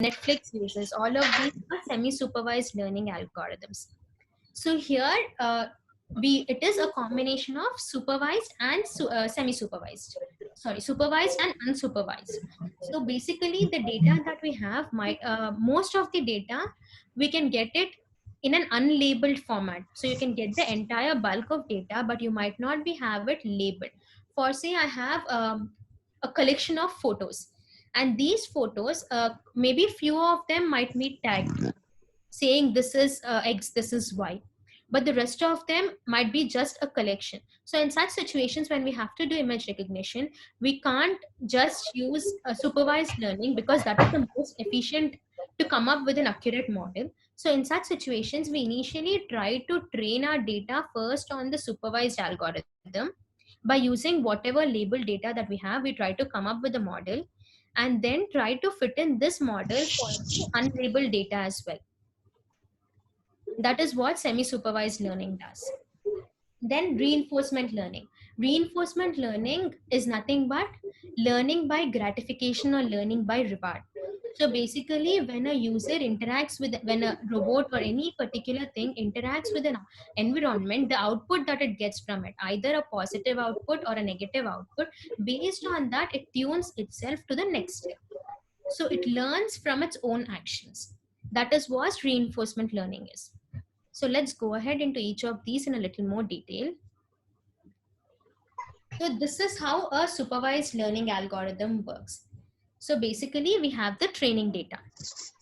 Netflix uses, all of these are semi-supervised learning algorithms. So here, it is a combination of supervised and semi-supervised. Sorry, supervised and unsupervised. So basically, the data that we have, most of the data, we can get it in an unlabeled format. So you can get the entire bulk of data, but you might not have it labeled. For say, I have a collection of photos, and these photos, maybe few of them might be tagged, saying this is X, this is Y, but the rest of them might be just a collection. So in such situations, when we have to do image recognition, we can't just use supervised learning, because that is the most efficient to come up with an accurate model. So in such situations, we initially try to train our data first on the supervised algorithm. By using whatever labeled data that we have, we try to come up with a model, and then try to fit in this model for the unlabeled data as well. That is what semi-supervised learning does. Then reinforcement learning. Reinforcement learning is nothing but learning by gratification or learning by reward. So basically, when a user interacts with, when a robot or any particular thing interacts with an environment, the output that it gets from it, either a positive output or a negative output, based on that, it tunes itself to the next step. So it learns from its own actions. That is what reinforcement learning is. So let's go ahead into each of these in a little more detail. So this is how a supervised learning algorithm works. So basically, we have the training data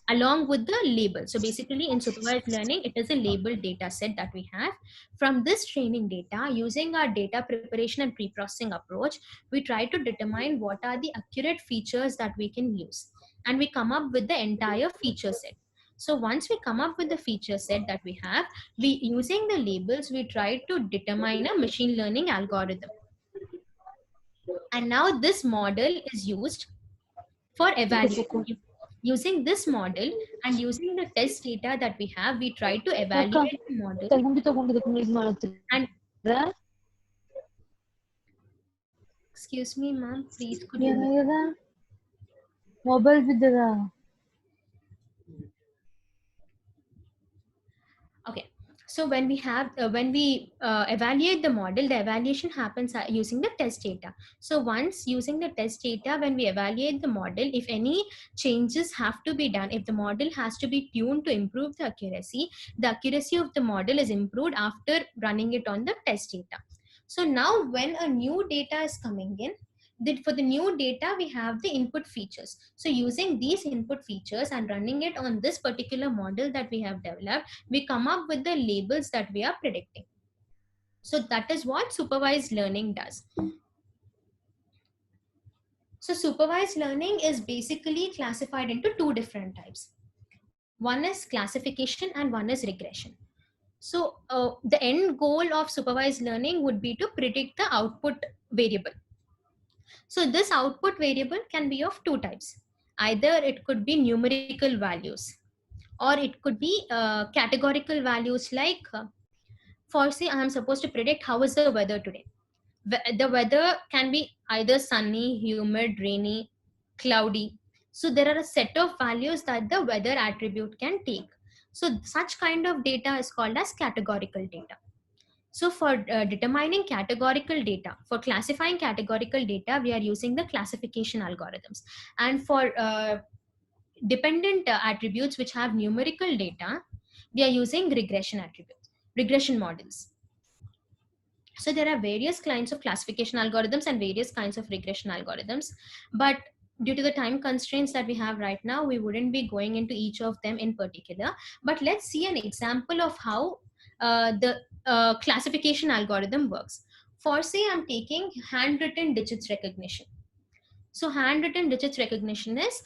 along with the label. So basically, in supervised learning, it is a labeled data set that we have. From this training data, using our data preparation and pre-processing approach, we try to determine what are the accurate features that we can use. And we come up with the entire feature set. So once we come up with the feature set that we have, we, using the labels, we try to determine a machine learning algorithm. And now this model is used for evaluation. Using this model and using the test data that we have, we try to evaluate the model. And excuse me, ma'am, please could you mobile with okay. So when we have evaluate the model, the evaluation happens using the test data. So once using the test data, when we evaluate the model, if any changes have to be done, if the model has to be tuned to improve the accuracy of the model is improved after running it on the test data. So now when a new data is coming in, for the new data, we have the input features. So using these input features and running it on this particular model that we have developed, we come up with the labels that we are predicting. So that is what supervised learning does. So supervised learning is basically classified into two different types. One is classification and one is regression. So the end goal of supervised learning would be to predict the output variable. So this output variable can be of two types. Either it could be numerical values, or it could be categorical values, like for say I am supposed to predict how is the weather today. The weather can be either sunny, humid, rainy, cloudy. So there are a set of values that the weather attribute can take. So such kind of data is called as categorical data. So for determining categorical data, for classifying categorical data, we are using the classification algorithms. And for dependent attributes which have numerical data, we are using regression models. So there are various kinds of classification algorithms and various kinds of regression algorithms, but due to the time constraints that we have right now, we wouldn't be going into each of them in particular. But let's see an example of how the classification algorithm works. For say I'm taking handwritten digits recognition. So handwritten digits recognition is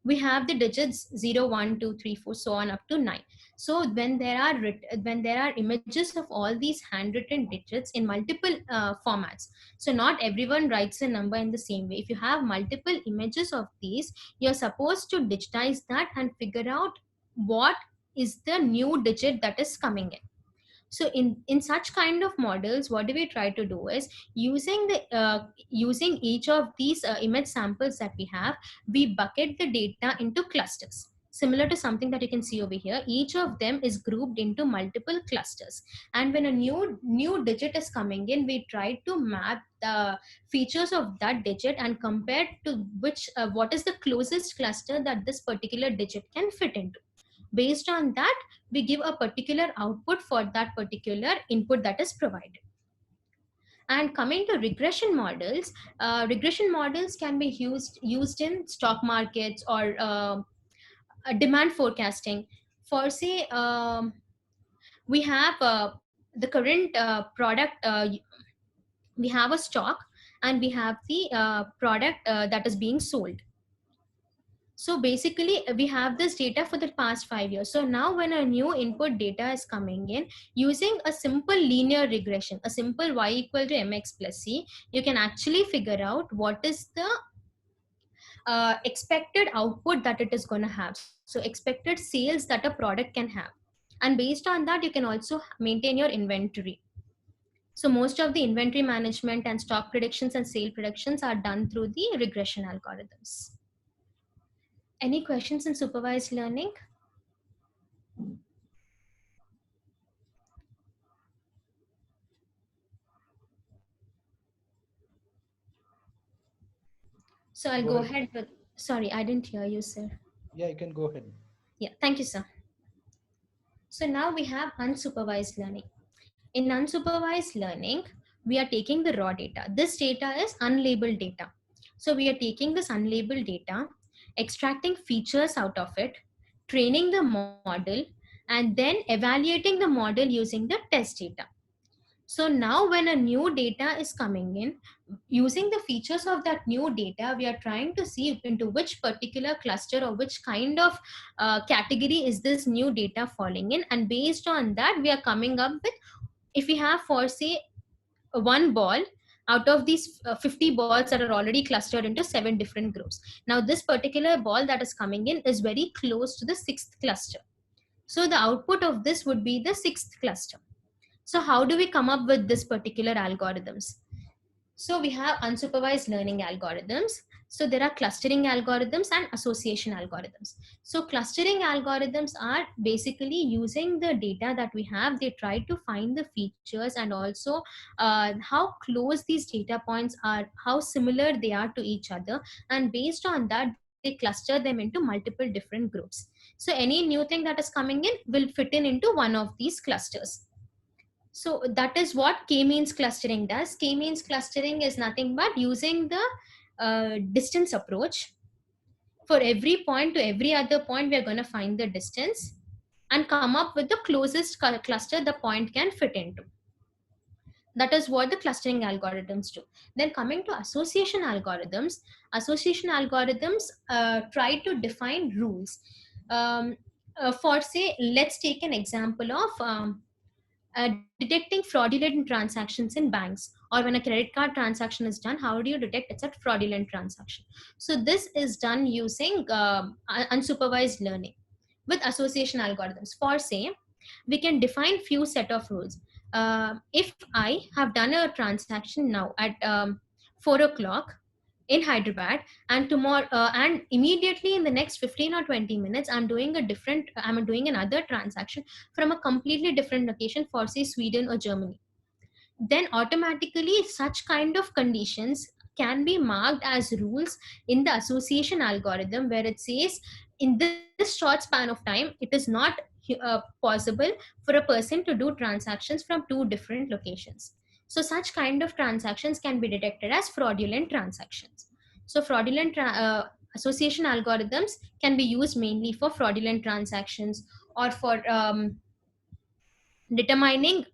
we have the digits 0, 1, 2, 3, 4, so on up to 9. So when there are images of all these handwritten digits in multiple formats, so not everyone writes a number in the same way. If you have multiple images of these, you're supposed to digitize that and figure out what is the new digit that is coming in. So in such kind of models, what do we try to do is using each of these image samples that we have, we bucket the data into clusters similar to something that you can see over here. Each of them is grouped into multiple clusters, and when a new digit is coming in, we try to map the features of that digit and compare to which what is the closest cluster that this particular digit can fit into. Based on that, we give a particular output for that particular input that is provided. And coming to regression models can be used in stock markets or demand forecasting. For say, we have the current product, we have a stock, and we have the product that is being sold. So basically, we have this data for the past 5 years. So now when a new input data is coming in, using a simple linear regression, a simple y equal to mx plus c, you can actually figure out what is the expected output that it is going to have. So expected sales that a product can have. And based on that, you can also maintain your inventory. So most of the inventory management and stock predictions and sale predictions are done through the regression algorithms. Any questions in supervised learning? So I'll Go go ahead. ahead with, sorry, I didn't hear you, sir. Yeah, you can go ahead. Yeah, thank you, sir. So now we have unsupervised learning. In unsupervised learning, we are taking the raw data. This data is unlabeled data. So we are taking this unlabeled data, extracting features out of it, training the model, and then evaluating the model using the test data. So now when a new data is coming in, using the features of that new data, we are trying to see into which particular cluster or which kind of category is this new data falling in. And based on that, we are coming up with, if we have for say one ball out of these 50 balls that are already clustered into 7 different groups. Now this particular ball that is coming in is very close to the 6th cluster. So the output of this would be the 6th cluster. So how do we come up with this particular algorithms? So we have unsupervised learning algorithms. So there are clustering algorithms and association algorithms. So clustering algorithms are basically using the data that we have. They try to find the features and also how close these data points are, how similar they are to each other. And based on that, they cluster them into multiple different groups. So any new thing that is coming in will fit in into one of these clusters. So that is what k-means clustering does. K-means clustering is nothing but using the distance approach. For every point to every other point, we are going to find the distance and come up with the closest cluster the point can fit into. That is what the clustering algorithms do. Then coming to association algorithms try to define rules. For say, let's take an example of detecting fraudulent transactions in banks, or when a credit card transaction is done, how do you detect it's a fraudulent transaction? So this is done using unsupervised learning with association algorithms. For say, we can define few set of rules. If I have done a transaction now at 4 o'clock in Hyderabad, and tomorrow and immediately in the next 15 or 20 minutes, I'm doing another transaction from a completely different location, for say Sweden or Germany, then automatically such kind of conditions can be marked as rules in the association algorithm, where it says in this short span of time it is not possible for a person to do transactions from two different locations. So such kind of transactions can be detected as fraudulent transactions. So association algorithms can be used mainly for fraudulent transactions, or for determining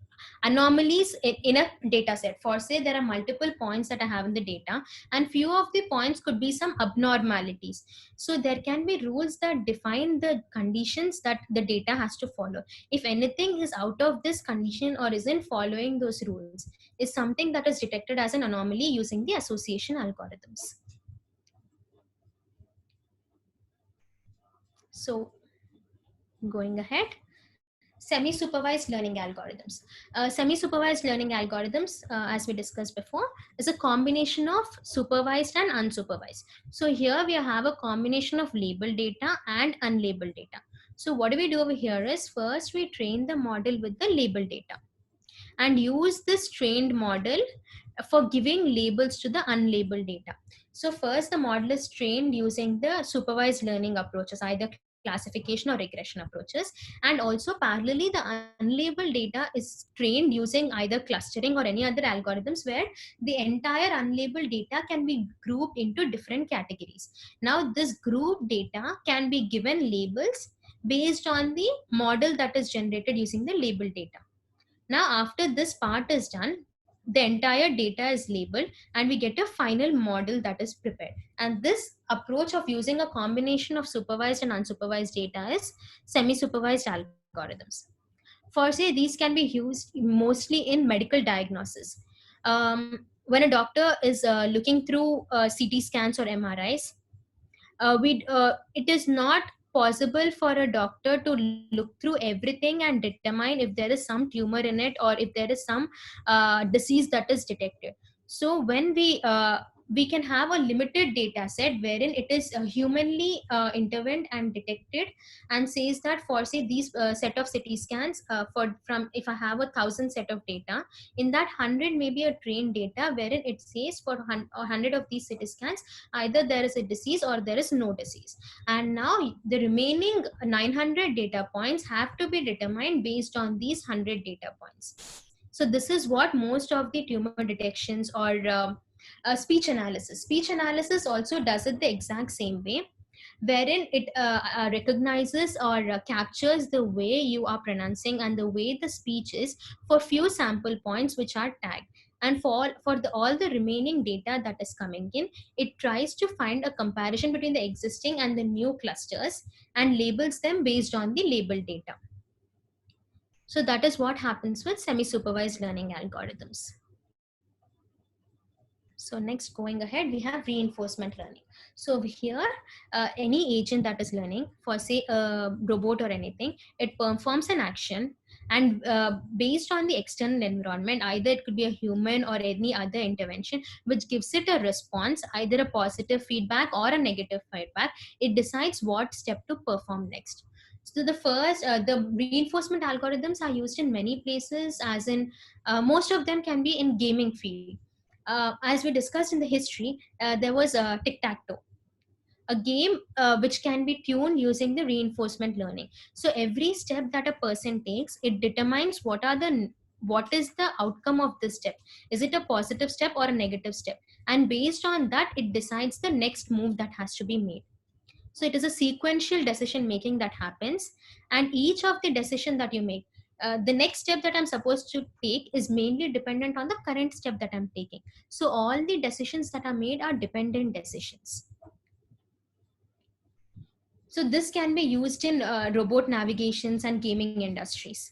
anomalies in a data set. For say, there are multiple points that I have in the data, and few of the points could be some abnormalities. So there can be rules that define the conditions that the data has to follow. If anything is out of this condition or isn't following those rules, is something that is detected as an anomaly using the association algorithms. So going ahead, Semi-supervised learning algorithms. Semi-supervised learning algorithms, as we discussed before, is a combination of supervised and unsupervised. So here we have a combination of labeled data and unlabeled data. So what do we do over here is, first we train the model with the labeled data and use this trained model for giving labels to the unlabeled data. So first the model is trained using the supervised learning approaches, either classification or regression approaches, and also parallelly the unlabeled data is trained using either clustering or any other algorithms where the entire unlabeled data can be grouped into different categories. Now this group data can be given labels based on the model that is generated using the labeled data. Now, after this part is done, the entire data is labeled and we get a final model that is prepared. And this approach of using a combination of supervised and unsupervised data is semi-supervised algorithms. For say, these can be used mostly in medical diagnosis. When a doctor is looking through CT scans or MRIs, it is not possible for a doctor to look through everything and determine if there is some tumor in it or if there is some disease that is detected. So when we can have a limited data set wherein it is humanly intervened and detected, and says that for say these set of CT scans, for from if I have 1,000 set of data, in that 100 may be a trained data wherein it says for 100 of these CT scans either there is a disease or there is no disease. And now the remaining 900 data points have to be determined based on these 100 data points. So this is what most of the tumor detections or speech analysis also does it the exact same way, wherein it recognizes or captures the way you are pronouncing and the way the speech is for few sample points which are tagged. And for all the remaining data that is coming in, it tries to find a comparison between the existing and the new clusters and labels them based on the labeled data. So that is what happens with semi-supervised learning algorithms. So next, going ahead, we have reinforcement learning. So over here, any agent that is learning, for say a robot or anything, it performs an action, and based on the external environment, either it could be a human or any other intervention, which gives it a response, either a positive feedback or a negative feedback. It decides what step to perform next. So the reinforcement algorithms are used in many places, as in most of them can be in gaming field. As we discussed in the history, there was a tic-tac-toe, a game which can be tuned using the reinforcement learning. So every step that a person takes, it determines what is the outcome of this step. Is it a positive step or a negative step? And based on that, it decides the next move that has to be made. So it is a sequential decision making that happens, and each of the decision that you make, the next step that I'm supposed to take is mainly dependent on the current step that I'm taking. So all the decisions that are made are dependent decisions. So this can be used in robot navigations and gaming industries.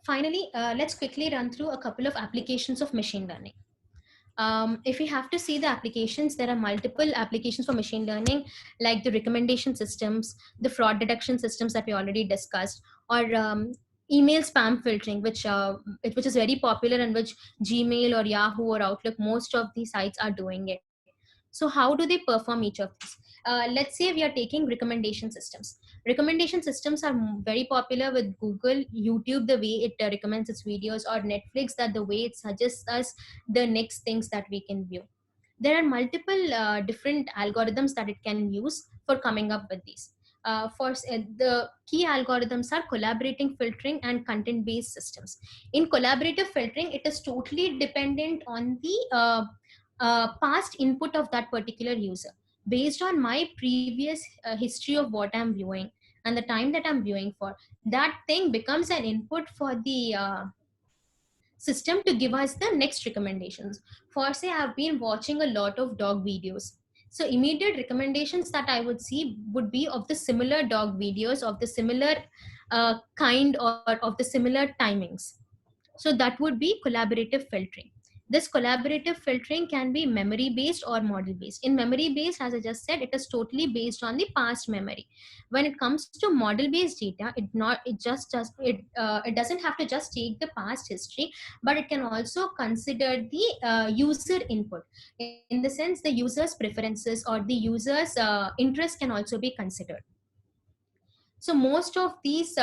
Finally, let's quickly run through a couple of applications of machine learning. If we have to see the applications, there are multiple applications for machine learning, like the recommendation systems, the fraud detection systems that we already discussed, or email spam filtering, which is very popular, and which Gmail or Yahoo or Outlook, most of these sites are doing it. So how do they perform each of these? Let's say we are taking recommendation systems. Recommendation systems are very popular with Google, YouTube, the way it recommends its videos, or Netflix, that the way it suggests us the next things that we can view. There are multiple different algorithms that it can use for coming up with these. The key algorithms are collaborating filtering and content based systems. In collaborative filtering, it is totally dependent on the past input of that particular user. Based on my previous history of what I'm viewing and the time that I'm viewing for, that thing becomes an input for the system to give us the next recommendations. For say, I've been watching a lot of dog videos, so immediate recommendations that I would see would be of the similar dog videos, of the similar kind, or of the similar timings. So that would be collaborative filtering. This collaborative filtering can be memory based or model based. In memory based, as I just said, it is totally based on the past memory. When it comes to model based data, it doesn't have to just take the past history, but it can also consider the user input. In the sense, the user's preferences or the user's interest can also be considered. So most of these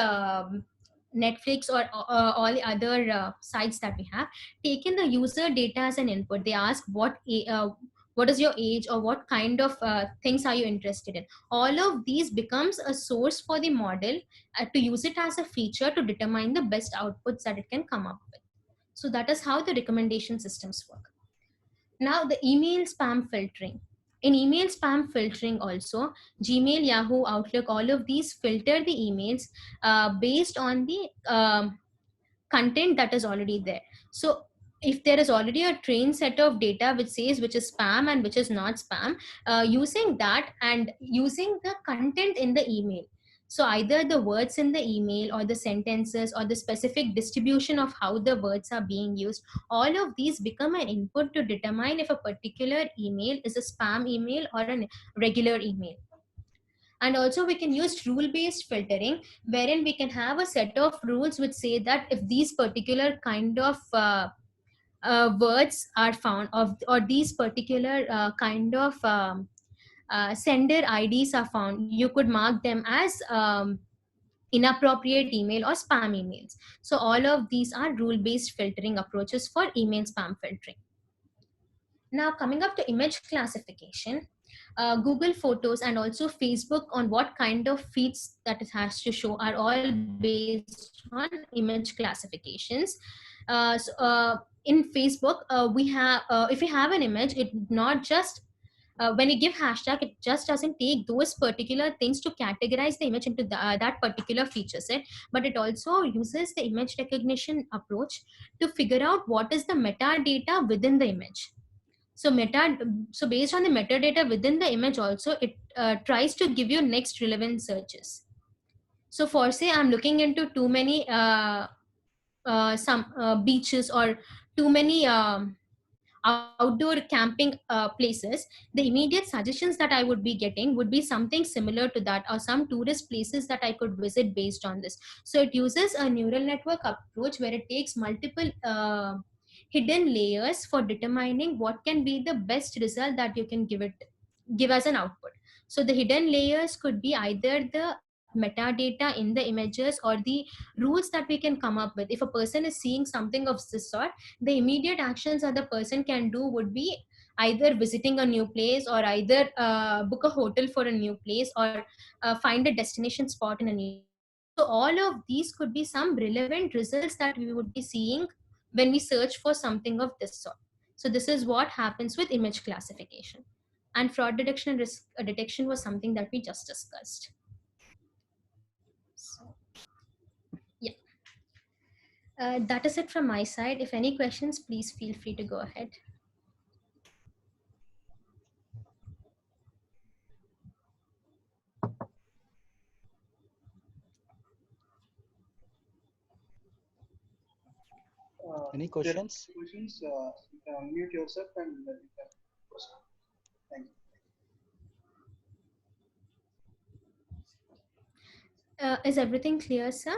Netflix or all the other sites that we have taken the user data as an input. They ask what is your age, or what kind of things are you interested in. All of these becomes a source for the model to use it as a feature to determine the best outputs that it can come up with. So that is how the recommendation systems work. Now, the email spam filtering. In email spam filtering, also, Gmail, Yahoo, Outlook, all of these filter the emails based on the content that is already there. So, if there is already a trained set of data which says which is spam and which is not spam, using that and using the content in the email. So either the words in the email or the sentences or the specific distribution of how the words are being used, all of these become an input to determine if a particular email is a spam email or a regular email. And also we can use rule based filtering, wherein we can have a set of rules which say that if these particular kind of words are found of, or these particular kind of sender IDs are found, you could mark them as inappropriate email or spam emails. So all of these are rule based filtering approaches for email spam filtering. Now, coming up to image classification, Google Photos and also Facebook on what kind of feeds that it has to show are all based on image classifications. In Facebook, if we have an image, it not just when we give hashtag, it just doesn't take those particular things to categorize the image into that particular feature set, but it also uses the image recognition approach to figure out what is the metadata within the image. So based on the metadata within the image also, it tries to give you next relevant searches. So for say I'm looking into too many some beaches or too many outdoor camping places, the immediate suggestions that I would be getting would be something similar to that, or some tourist places that I could visit based on this. So it uses a neural network approach where it takes multiple hidden layers for determining what can be the best result that you can give as an output. So the hidden layers could be either the metadata in the images or the rules that we can come up with. If a person is seeing something of this sort, the immediate actions that the person can do would be either visiting a new place, or either book a hotel for a new place, or find a destination spot in a new place. So all of these could be some relevant results that we would be seeing when we search for something of this sort. So this is what happens with image classification. And fraud detection and risk detection was something that we just discussed. So, yeah, that is it from my side. If any questions, please feel free to go ahead. Any If there are questions? questions, you can unmute yourself and you can proceed. Thank you. Is everything clear, sir?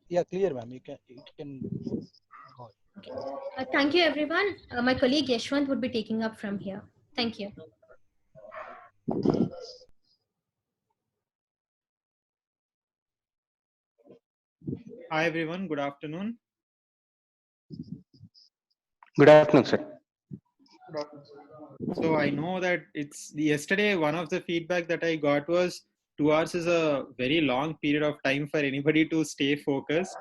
Yeah, clear, ma'am. You can go. Okay. Thank you, everyone. My colleague Yashwanth would be taking up from here. Thank you. Hi everyone, good afternoon. Good afternoon, sir. Good afternoon, sir. So I know that it's yesterday, one of the feedback that I got was 2 hours is a very long period of time for anybody to stay focused.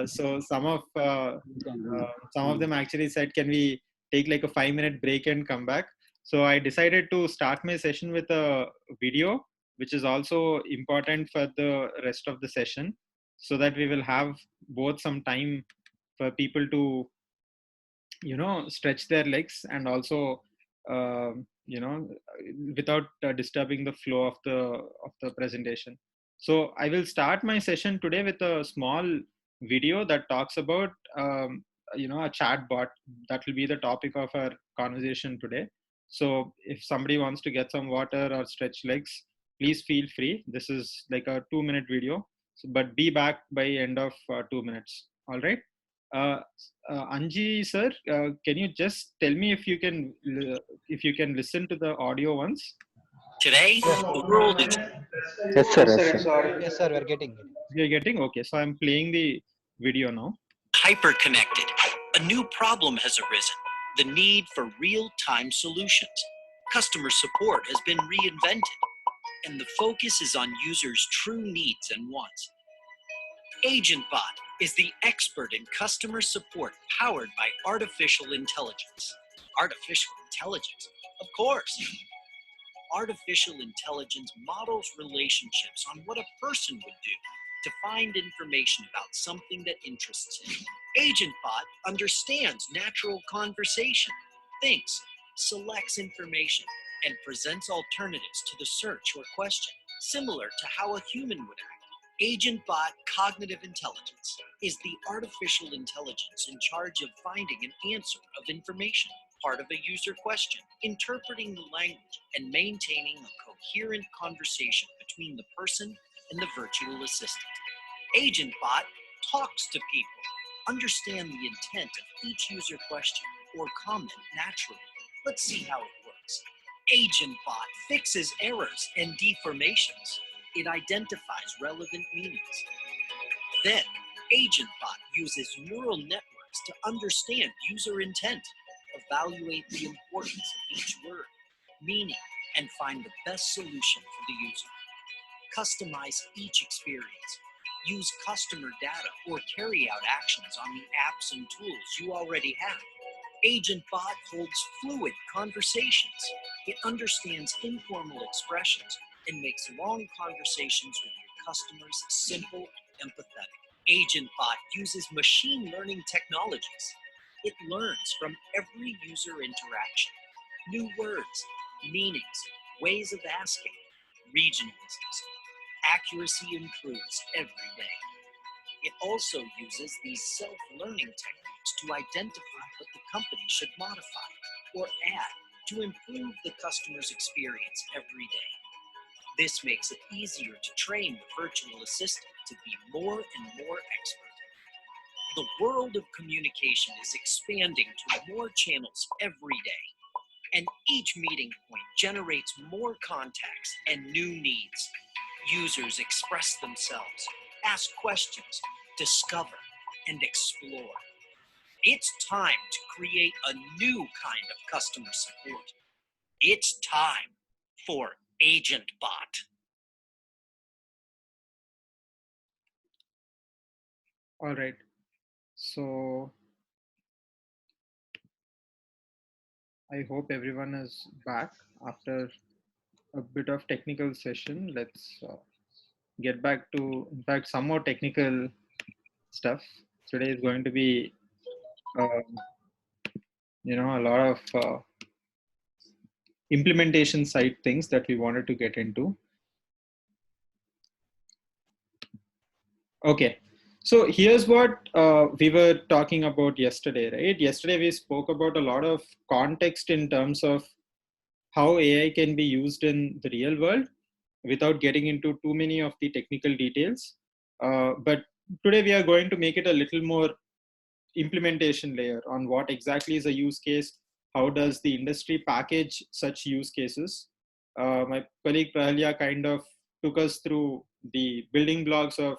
So some of them actually said, can we take like a 5-minute break and come back? So I decided to start my session with a video, which is also important for the rest of the session, so that we will have both some time for people to stretch their legs, and also uh, without disturbing the flow of the presentation. So I will start my session today with a small video that talks about, a chat bot. That will be the topic of our conversation today. So if somebody wants to get some water or stretch legs, please feel free. This is like a 2-minute video, but be back by end of 2 minutes. All right. Anji sir, can you just tell me if you can listen to the audio once? Today, the world is Yes, sir. Yes, sir. Sorry. Yes, sir. We're getting it. You're getting okay. So I'm playing the video now. hyper-connected. A new problem has arisen, the need for real-time solutions. Customer support has been reinvented, and the focus is on users' true needs and wants. AgentBot is the expert in customer support powered by artificial intelligence. Artificial intelligence? Of course. Artificial intelligence models relationships on what a person would do to find information about something that interests him. AgentBot understands natural conversation, thinks, selects information, and presents alternatives to the search or question, similar to how a human would act. AgentBot Cognitive Intelligence is the artificial intelligence in charge of finding an answer of information, part of a user question, interpreting the language, and maintaining a coherent conversation between the person and the virtual assistant. AgentBot talks to people, understand the intent of each user question, or comment naturally. Let's see how it works. AgentBot fixes errors and deformations. It identifies relevant meanings. Then, AgentBot uses neural networks to understand user intent, evaluate the importance of each word, meaning, and find the best solution for the user. Customize each experience. Use customer data or carry out actions on the apps and tools you already have. AgentBot holds fluid conversations. It understands informal expressions and makes long conversations with your customers simple, empathetic. AgentBot uses machine learning technologies. It learns from every user interaction. New words, meanings, ways of asking, regionalisms. Accuracy improves every day. It also uses these self-learning techniques to identify what the company should modify or add to improve the customer's experience every day. This makes it easier to train the virtual assistant to be more and more expert. The world of communication is expanding to more channels every day, and each meeting point generates more contacts and new needs. Users express themselves, ask questions, discover, and explore. It's time to create a new kind of customer support. It's time for AgentBot. All right. So I hope everyone is back after a bit of technical session. Let's get back to, in fact, some more technical stuff. Today is going to be, a lot of implementation side things that we wanted to get into. Okay. So here's what we were talking about yesterday, right? Yesterday we spoke about a lot of context in terms of how AI can be used in the real world without getting into too many of the technical details. But today we are going to make it a little more implementation layer on what exactly is a use case, how does the industry package such use cases. My colleague Prahalya kind of took us through the building blocks of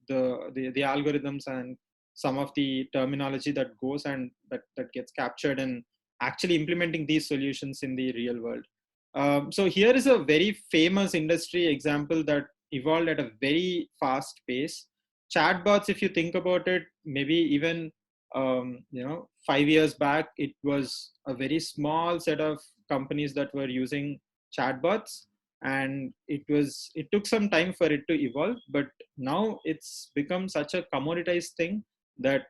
the algorithms and some of the terminology that goes and that gets captured in actually implementing these solutions in the real world. So here is a very famous industry example that evolved at a very fast pace. Chatbots, if you think about it, maybe even 5 years back, it was a very small set of companies that were using chatbots, and it took some time for it to evolve, but now it's become such a commoditized thing that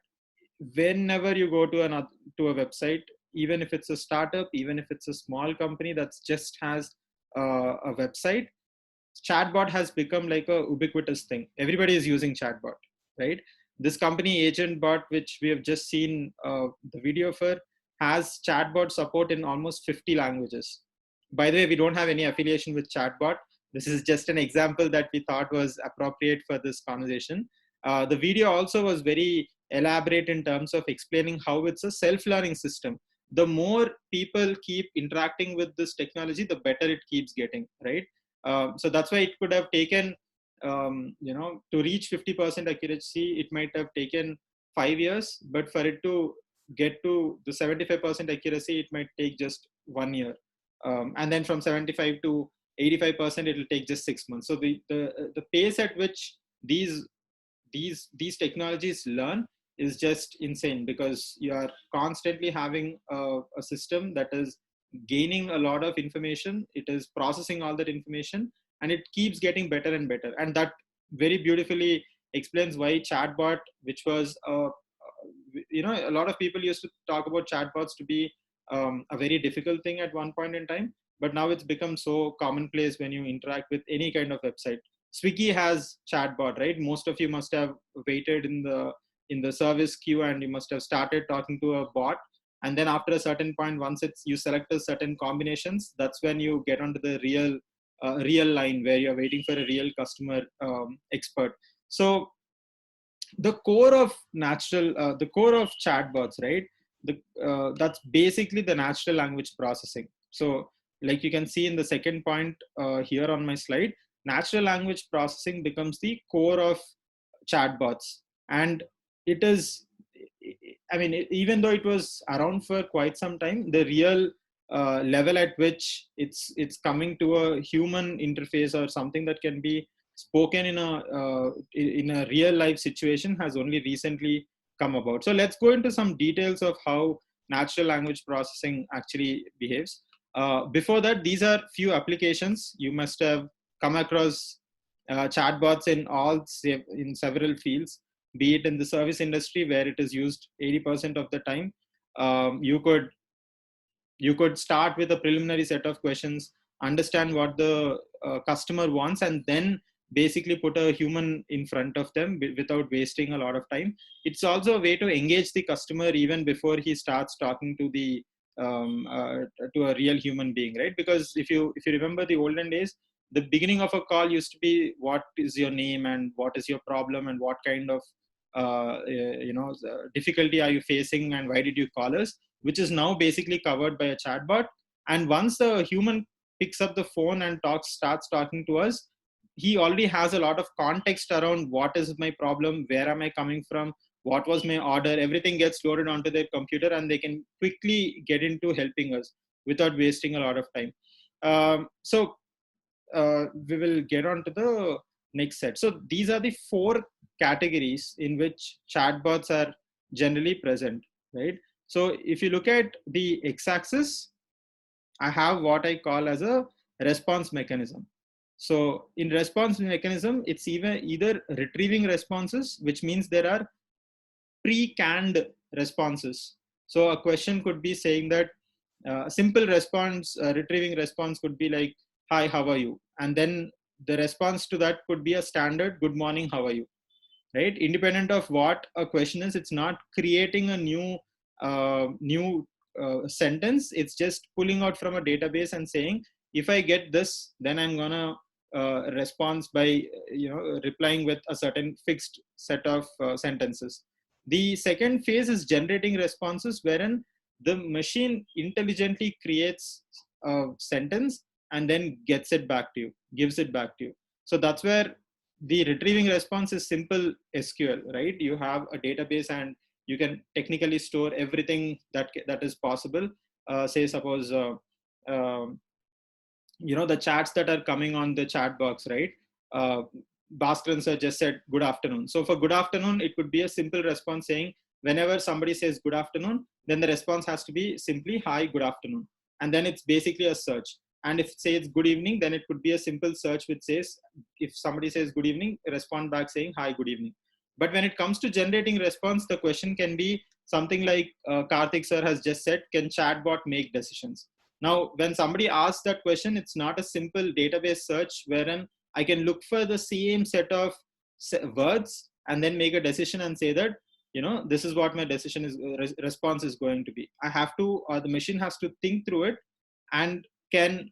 whenever you go to a website, even if it's a startup, even if it's a small company that just has a website, chatbot has become like a ubiquitous thing. Everybody is using chatbot, right? This company agent bot, which we have just seen the video for, has chatbot support in almost 50 languages. By the way, we don't have any affiliation with chatbot. This is just an example that we thought was appropriate for this conversation. The video also was very elaborate in terms of explaining how it's a self-learning system. The more people keep interacting with this technology, the better it keeps getting, right? So that's why it could have taken, to reach 50% accuracy, it might have taken 5 years, but for it to get to the 75% accuracy, it might take just 1 year. And then from 75 to 85%, it will take just 6 months. So the pace at which these technologies learn is just insane, because you are constantly having a system that is gaining a lot of information. It is processing all that information, and it keeps getting better and better. And that very beautifully explains why chatbot, which was a lot of people used to talk about chatbots to be a very difficult thing at one point in time, but now it's become so commonplace when you interact with any kind of website. Swiggy has chatbot, right? Most of you must have waited in the service queue, and you must have started talking to a bot. And then after a certain point, once you select a certain combinations, that's when you get onto the real line where you're waiting for a real customer expert. So the core of chatbots, right? That's basically the natural language processing. So like you can see in the second point here on my slide, natural language processing becomes the core of chatbots. And it is, even though it was around for quite some time, the real level at which it's coming to a human interface or something that can be spoken in a real life situation has only recently come about. So let's go into some details of how natural language processing actually behaves. Before that, these are few applications. You must have come across chatbots in several fields, be it in the service industry where it is used 80% of the time. You could start with a preliminary set of questions, understand what the customer wants, and then basically put a human in front of them without wasting a lot of time. It's also a way to engage the customer even before he starts talking to to a real human being, right? Because if you remember the olden days, the beginning of a call used to be, what is your name and what is your problem and what kind of difficulty are you facing and why did you call us, which is now basically covered by a chatbot. And once the human picks up the phone and starts talking to us, he already has a lot of context around what is my problem, where am I coming from, what was my order. Everything gets loaded onto their computer, and they can quickly get into helping us without wasting a lot of time. So we will get on to the next set. So these are the 4 categories in which chatbots are generally present, right? So if you look at the x-axis, I have what I call as a response mechanism. So in response mechanism, it's either retrieving responses, which means there are pre-canned responses. So a question could be saying that a simple response, retrieving response could be like, hi, how are you? And then the response to that could be a standard, good morning, how are you? Right? Independent of what a question is, it's not creating a new sentence. It's just pulling out from a database and saying, if I get this, then I'm gonna respond by replying with a certain fixed set of sentences. The second phase is generating responses, wherein the machine intelligently creates a sentence and then gives it back to you. So that's where the retrieving response is simple SQL, right? You have a database and you can technically store everything that is possible. Say suppose the chats that are coming on the chat box, right? Bhaskar sir just said good afternoon. So for good afternoon, it could be a simple response saying, whenever somebody says good afternoon, then the response has to be simply hi, good afternoon. And then it's basically a search. And if say it's good evening, then it could be a simple search which says, if somebody says good evening, respond back saying hi, good evening. But when it comes to generating response, the question can be something like Karthik sir has just said, can chatbot make decisions? Now, when somebody asks that question, it's not a simple database search wherein I can look for the same set of words and then make a decision and say that, this is what my decision is, response is going to be. I have to, or the machine has to think through it and can,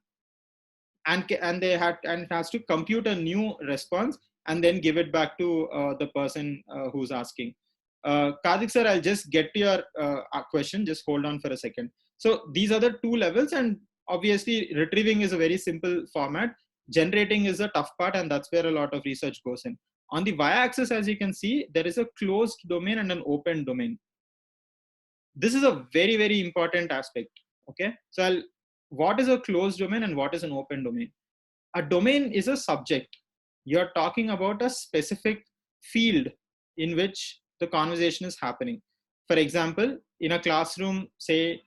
and it has to compute a new response and then give it back to the person who's asking. Karthik sir, I'll just get to your question. Just hold on for a second. So these are the two levels, and obviously retrieving is a very simple format. Generating is the tough part, and that's where a lot of research goes in. On the y-axis, as you can see, there is a closed domain and an open domain. This is a very, very important aspect. Okay, so what is a closed domain and what is an open domain? A domain is a subject. You're talking about a specific field in which the conversation is happening. For example, in a classroom, say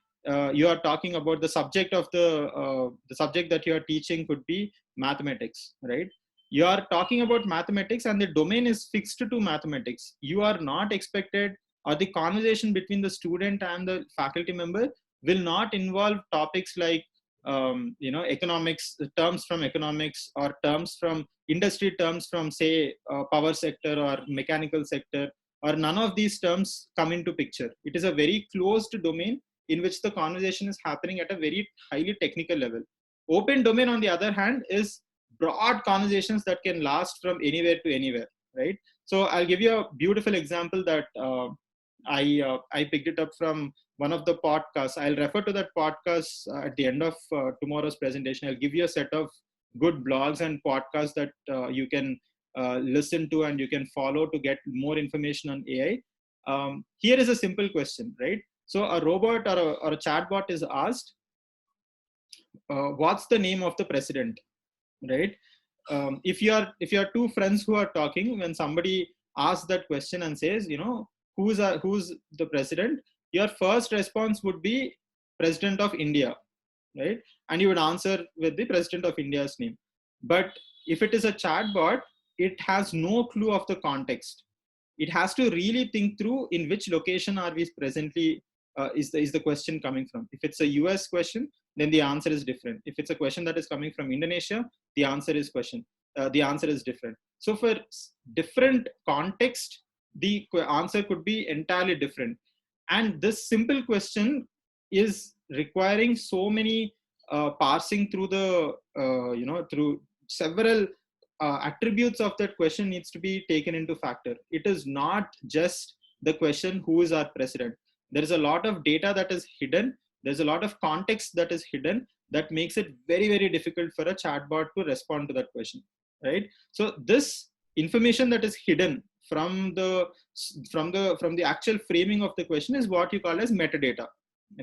you are talking about the subject of the subject that you are teaching could be mathematics, right? You are talking about mathematics and the domain is fixed to mathematics. You are not expected, or the conversation between the student and the faculty member will not involve topics like economics, terms from economics, or terms from industry, terms from say power sector or mechanical sector, or none of these terms come into picture. It is a very closed domain in which the conversation is happening at a very highly technical level. Open domain, on the other hand, is broad conversations that can last from anywhere to anywhere, right? So I'll give you a beautiful example that I picked it up from one of the podcasts. I'll refer to that podcast at the end of tomorrow's presentation. I'll give you a set of good blogs and podcasts that you can listen to and you can follow to get more information on AI. Here is a simple question, right? So a robot or a chatbot is asked, what's the name of the president, right? If you are two friends who are talking, when somebody asks that question and says, who's the president, your first response would be President of India, right? And you would answer with the President of India's name. But if it is a chatbot, it has no clue of the context. It has to really think through in which location are we presently, is the question coming from. If it's a US question, then the answer is different. If it's a question that is coming from Indonesia, the answer is different. So for different context, the answer could be entirely different. And this simple question is requiring so many parsing through the, through several attributes of that question needs to be taken into factor. It is not just the question, who is our president? There is a lot of data that is hidden. There's a lot of context that is hidden that makes it very, very difficult for a chatbot to respond to that question, right? So this information that is hidden from the actual framing of the question is what you call as metadata,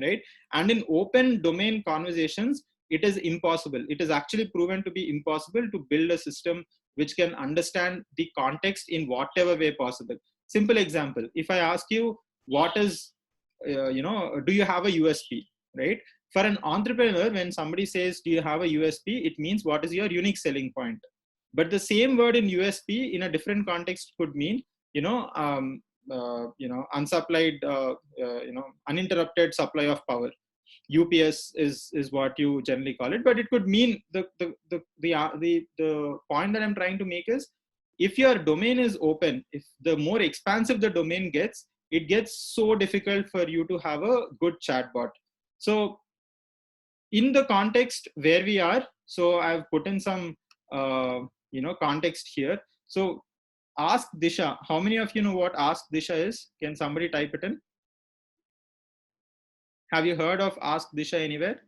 right? And in open domain conversations, it is impossible. It is actually proven to be impossible to build a system which can understand the context in whatever way possible. Simple example: if I ask you, what is, do you have a USP, right? For an entrepreneur, when somebody says, do you have a USP, it means what is your unique selling point. But the same word in USP in a different context could mean, unsupplied, uninterrupted supply of power. UPS is what you generally call it, but it could mean the point that I'm trying to make is, if your domain is open, if the more expansive the domain gets, it gets so difficult for you to have a good chatbot. So in the context where we are, so I've put in some context here. So Ask Disha, how many of you know what Ask Disha is? Can somebody type it in? Have you heard of Ask Disha anywhere?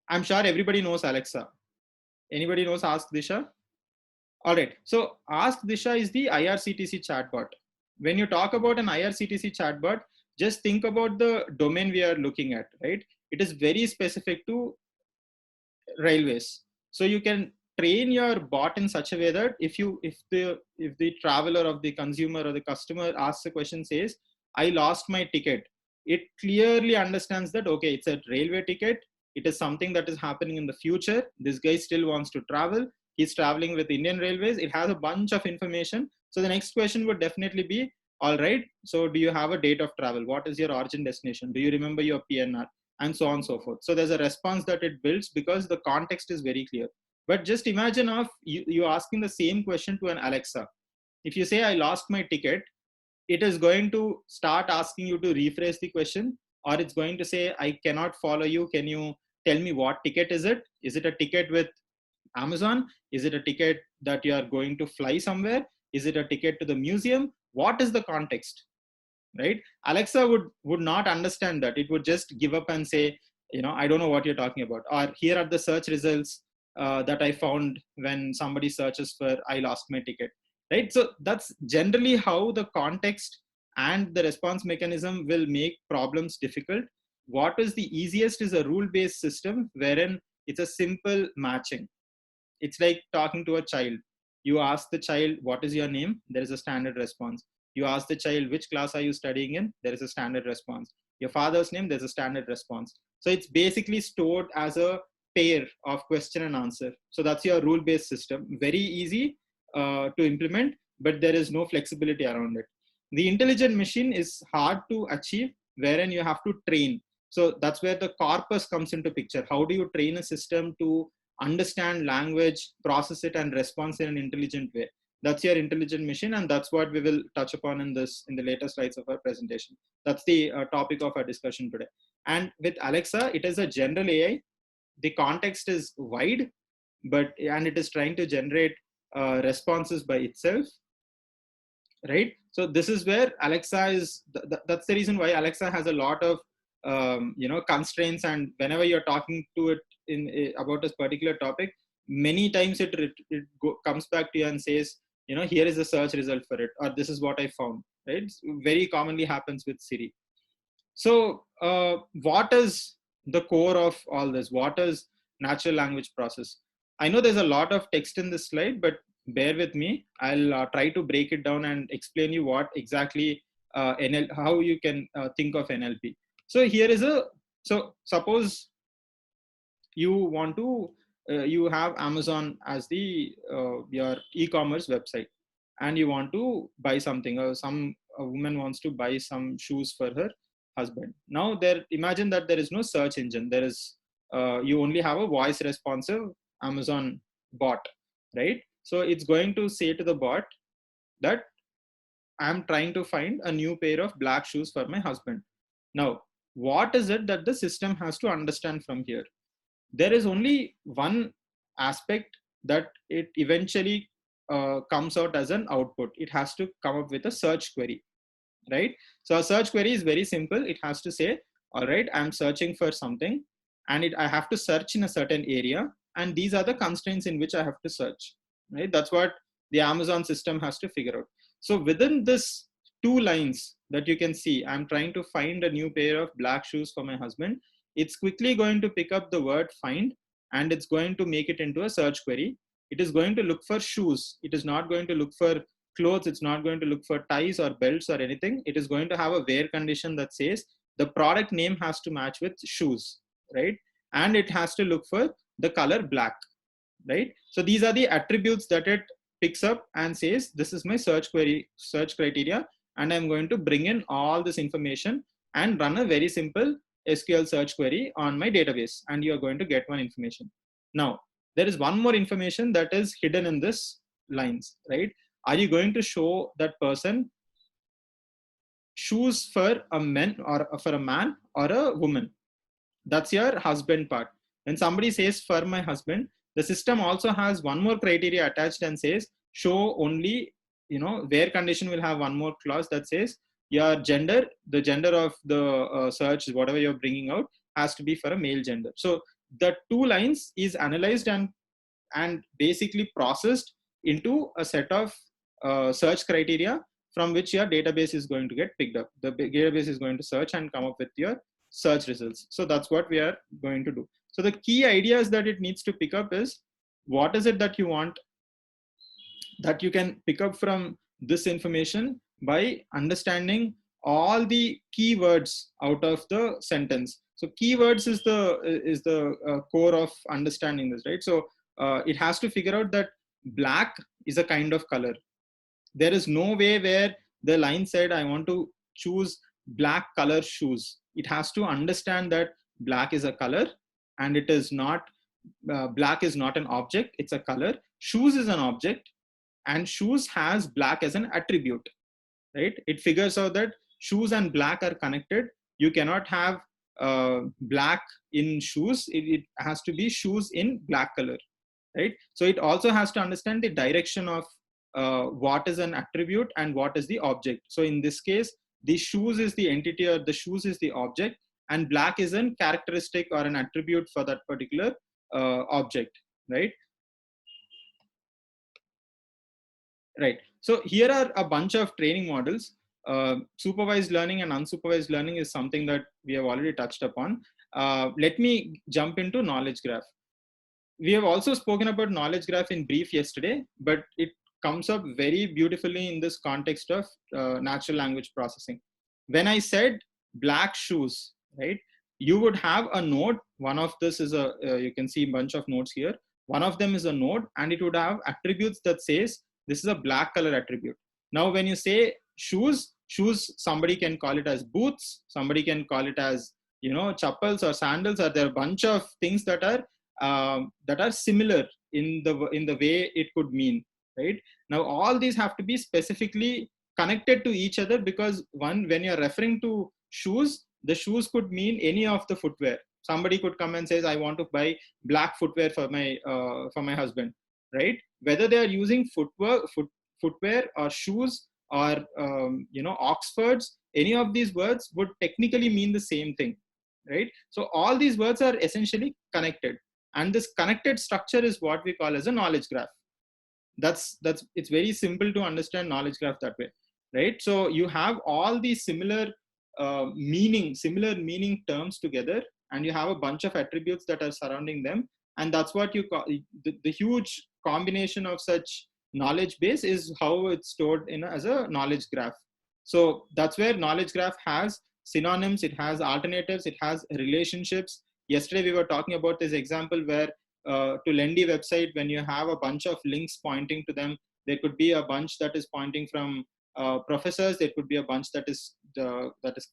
I'm sure everybody knows Alexa. Anybody knows Ask Disha? All right. So Ask Disha is the IRCTC chatbot. When you talk about an IRCTC chatbot, just think about the domain we are looking at, right? It is very specific to railways. So you can train your bot in such a way that if the traveler or the consumer or the customer asks a question, says, I lost my ticket, it clearly understands that, okay, it's a railway ticket. It is something that is happening in the future. This guy still wants to travel. He's traveling with Indian Railways. It has a bunch of information. So the next question would definitely be, all right, so do you have a date of travel? What is your origin destination? Do you remember your PNR? And so on and so forth. So there's a response that it builds because the context is very clear. But just imagine of you asking the same question to an Alexa. If you say, I lost my ticket, it is going to start asking you to rephrase the question, or it's going to say, I cannot follow you. Can you tell me what ticket is it? Is it a ticket with Amazon? Is it a ticket that you are going to fly somewhere? Is it a ticket to the museum? What is the context? Right? Alexa would not understand that. It would just give up and say, I don't know what you're talking about. Or here are the search results that I found when somebody searches for I lost my ticket. Right? So that's generally how the context and the response mechanism will make problems difficult. What is the easiest is a rule-based system wherein it's a simple matching. It's like talking to a child. You ask the child, what is your name? There is a standard response. You ask the child, which class are you studying in? There is a standard response. Your father's name, there's a standard response. So it's basically stored as a pair of question and answer. So that's your rule-based system. Very easy to implement, but there is no flexibility around it. The intelligent machine is hard to achieve, wherein you have to train. So that's where the corpus comes into picture. How do you train a system to understand language, process it, and respond in an intelligent way? That's your intelligent machine, and that's what we will touch upon in the later slides of our presentation. That's the topic of our discussion today. And with Alexa, it is a general AI. The context is wide, and it is trying to generate responses by itself, right? So this is where Alexa is. That's the reason why Alexa has a lot of constraints, and whenever you're talking to it about a particular topic, many times it comes back to you and says, here is the search result for it, or this is what I found, right? Very commonly happens with Siri. So what is the core of all this? What is natural language process? I know there's a lot of text in this slide, but bear with me. I'll try to break it down and explain you what exactly how you can think of NLP. So here is so suppose you want to, you have Amazon as your e-commerce website, and you want to buy something, or a woman wants to buy some shoes for her husband. Now imagine that there is no search engine. There is, you only have a voice responsive Amazon bot, right? So it's going to say to the bot that I'm trying to find a new pair of black shoes for my husband. Now, what is it that the system has to understand from here? There is only one aspect that it eventually comes out as an output. It has to come up with a search query, right? So a search query is very simple. It has to say, all right, I'm searching for something, and I have to search in a certain area, and these are the constraints in which I have to search, right? That's what the Amazon system has to figure out. So within this 2 lines that you can see, I'm trying to find a new pair of black shoes for my husband. It's quickly going to pick up the word find, and it's going to make it into a search query. It is going to look for shoes. It is not going to look for clothes. It's not going to look for ties or belts or anything. It is going to have a where condition that says the product name has to match with shoes, right? And it has to look for the color black, right? So these are the attributes that it picks up and says, this is my search query, search criteria, and I'm going to bring in all this information and run a very simple SQL search query on my database, and you're going to get one information. Now, there is one more information that is hidden in this lines, right? Are you going to show that person shoes for a man or for a man or a woman? That's your husband part. When somebody says for my husband, the system also has one more criteria attached and says show only, where condition will have one more clause that says your gender, the gender of the search, whatever you're bringing out, has to be for a male gender. So the 2 lines is analyzed and basically processed into a set of search criteria from which your database is going to get picked up. The database is going to search and come up with your search results. So that's what we are going to do. So the key ideas that it needs to pick up is, what is it that you want that you can pick up from this information by understanding all the keywords out of the sentence. So keywords is the core of understanding this, right? So it has to figure out that black is a kind of color. There is no way where the line said, I want to choose black color shoes. It has to understand that black is a color, and it is not black is not an object, it's a color. Shoes is an object, and shoes has black as an attribute, right? It figures out that shoes and black are connected. You cannot have black in shoes. It has to be shoes in black color, right? So it also has to understand the direction of what is an attribute and what is the object. So in this case, the shoes is the entity, or the shoes is the object, and black is a characteristic or an attribute for that particular object, right? Right. So here are a bunch of training models. Supervised learning and unsupervised learning is something that we have already touched upon. Let me jump into knowledge graph. We have also spoken about knowledge graph in brief yesterday, but it comes up very beautifully in this context of natural language processing. When I said black shoes, right, you would have a node. One of this is a, you can see a bunch of nodes here. One of them is a node, and it would have attributes that says this is a black color attribute. Now, when you say shoes, somebody can call it as boots, somebody can call it as, you know, chappals or sandals, or there are a bunch of things that are similar in the way it could mean, right? Now, all these have to be specifically connected to each other, because when you're referring to shoes, the shoes could mean any of the footwear. Somebody could come and says, I want to buy black footwear for my husband, right? Whether they are using footwear or shoes or you know, Oxfords, any of these words would technically mean the same thing, right? So all these words are essentially connected, and this connected structure is what we call as a knowledge graph. That's it's very simple to understand knowledge graph that way, right? So you have all these similar meaning terms together, and you have a bunch of attributes that are surrounding them, and that's what you call the huge combination of such knowledge base is how it's stored in as a knowledge graph. So that's where knowledge graph has synonyms, it has alternatives, it has relationships. Yesterday we were talking about this example where to Lendy website, when you have a bunch of links pointing to them, there could be a bunch that is pointing from professors, there could be a bunch that is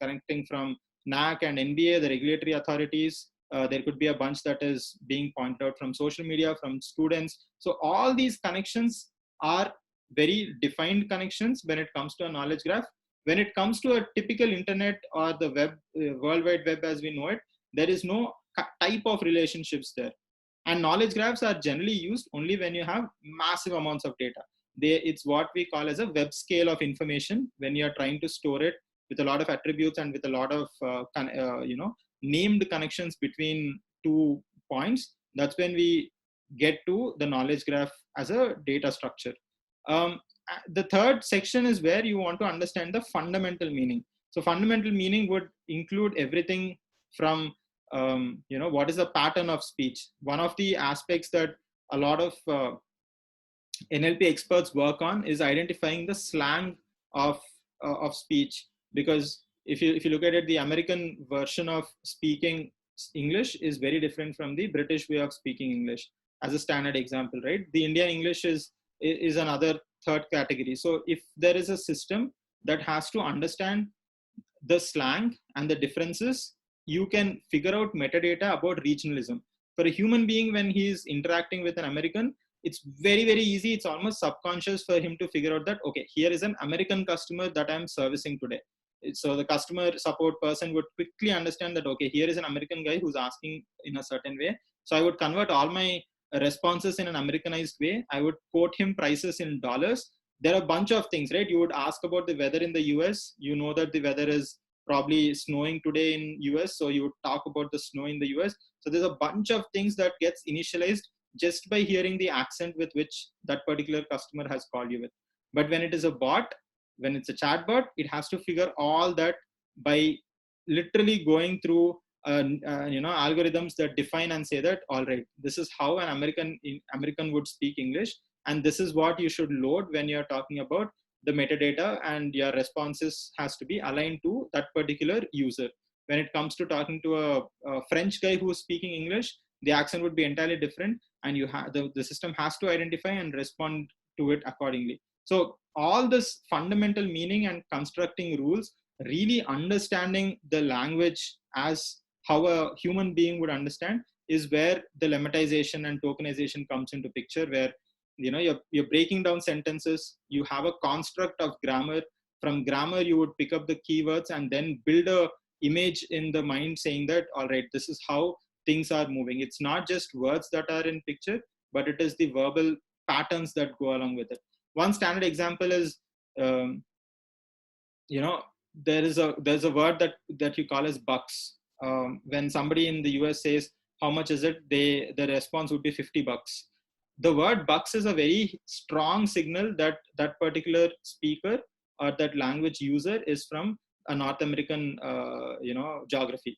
connecting from NAC and NBA, the regulatory authorities. There could be a bunch that is being pointed out from social media, from students. So all these connections are very defined connections when it comes to a knowledge graph. When it comes to a typical internet or the web, World Wide Web as we know it, there is no type of relationships there. And knowledge graphs are generally used only when you have massive amounts of data. It's what we call as a web scale of information, when you're trying to store it with a lot of attributes and with a lot of you know, named connections between 2 points. That's when we get to the knowledge graph as a data structure. The third section is where you want to understand the fundamental meaning. So fundamental meaning would include everything from you know, what is the pattern of speech. One of the aspects that a lot of NLP experts work on is identifying the slang of speech, because if you look at it, the American version of speaking English is very different from the British way of speaking English, as a standard example, right? The Indian English is another third category. So if there is a system that has to understand the slang and the differences, you can figure out metadata about regionalism. For a human being, when he is interacting with an American, it's very, very easy. It's almost subconscious for him to figure out that, okay, here is an American customer that I'm servicing today. So the customer support person would quickly understand that, okay, here is an American guy who's asking in a certain way. So I would convert all my responses in an Americanized way. I would quote him prices in dollars. There are a bunch of things, right? You would ask about the weather in the US. You know that the weather is probably snowing today in US. So you would talk about the snow in the US. So there's a bunch of things that gets initialized just by hearing the accent with which that particular customer has called you with. But when it is a bot, when it's a chatbot, it has to figure all that by literally going through you know, algorithms that define and say that, all right, this is how an American would speak English, and this is what you should load when you're talking about the metadata, and your responses has to be aligned to that particular user. When it comes to talking to a French guy who is speaking English, the accent would be entirely different, and you have the system has to identify and respond to it accordingly. So all this fundamental meaning and constructing rules, really understanding the language as how a human being would understand, is where the lemmatization and tokenization comes into picture, where you're breaking down sentences. You have a construct of grammar. From grammar, you would pick up the keywords and then build a image in the mind saying that, all right, this is how things are moving. It's not just words that are in picture, but it is the verbal patterns that go along with it. One standard example is, there's a word that you call as bucks. When somebody in the US says, how much is it? The response would be $50. The word bucks is a very strong signal that that particular speaker or that language user is from a North American, geography.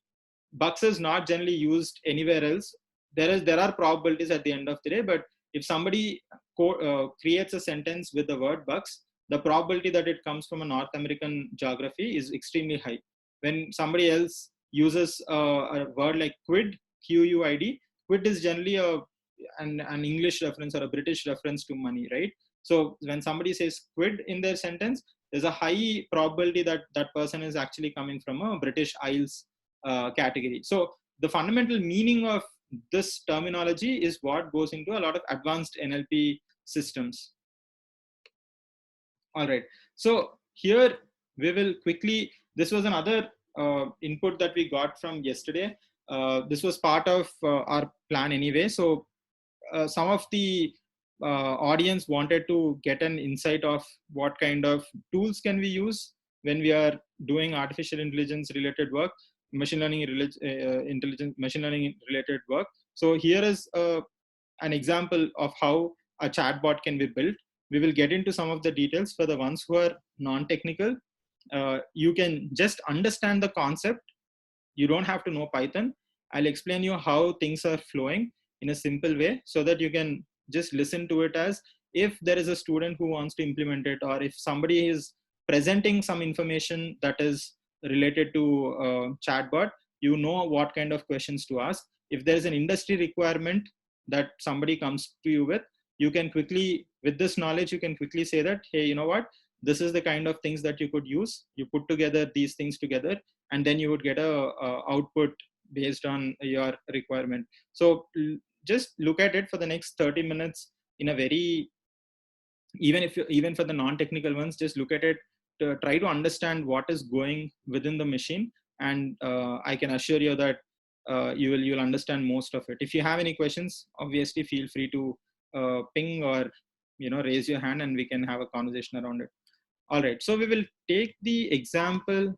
Bucks is not generally used anywhere else. There are probabilities at the end of the day, but if somebody creates a sentence with the word bucks, the probability that it comes from a North American geography is extremely high. When somebody else uses a word like quid, Q-U-I-D, quid is generally an English reference or a British reference to money, right? So when somebody says quid in their sentence, there's a high probability that that person is actually coming from a British Isles category. So the fundamental meaning of this terminology is what goes into a lot of advanced NLP systems. All right. So here we will quickly, this was another input that we got from yesterday. This was part of our plan anyway. So some of the audience wanted to get an insight of what kind of tools can we use when we are doing artificial intelligence related work, machine learning related work. So here is an example of how a chatbot can be built. We will get into some of the details. For the ones who are non-technical, you can just understand the concept. You don't have to know Python. I'll explain you how things are flowing in a simple way so that you can just listen to it as if there is a student who wants to implement it, or if somebody is presenting some information that is related to chatbot, you know what kind of questions to ask. If there is an industry requirement that somebody comes to you with, you can quickly, with this knowledge, you can quickly say that, hey, you know what, this is the kind of things that you could use. You put together these things together, and then you would get a output based on your requirement. So just look at it for the next 30 minutes in a very, even for the non-technical ones, just look at it to try to understand what is going within the machine, and I can assure you that you'll understand most of it. If you have any questions, obviously feel free to ping or raise your hand, and we can have a conversation around it. All right, so we will take the example.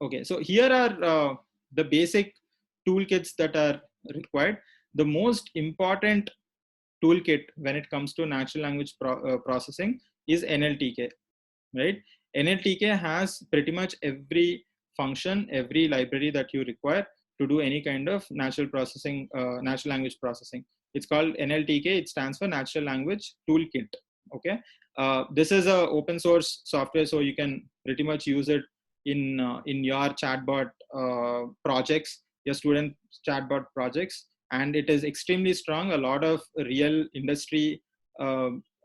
Okay, so here are the basic toolkits that are required. The most important toolkit when it comes to natural language processing is NLTK, right? NLTK has pretty much every function, every library that you require to do any kind of natural language processing. It's called NLTK. It stands for Natural Language Toolkit. Okay, this is a open source software, so you can pretty much use it in your chatbot projects, your student chatbot projects, and it is extremely strong. A lot of real industry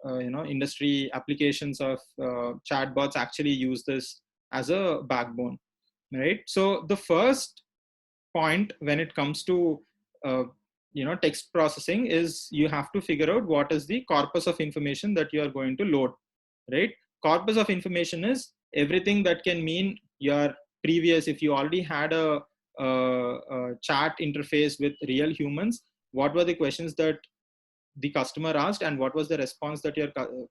industry applications of chatbots actually use this as a backbone, right? So the first point when it comes to text processing is you have to figure out what is the corpus of information that you are going to load, right? Corpus of information is everything that can mean your previous, if you already had a chat interface with real humans, what were the questions that the customer asked and what was the response that your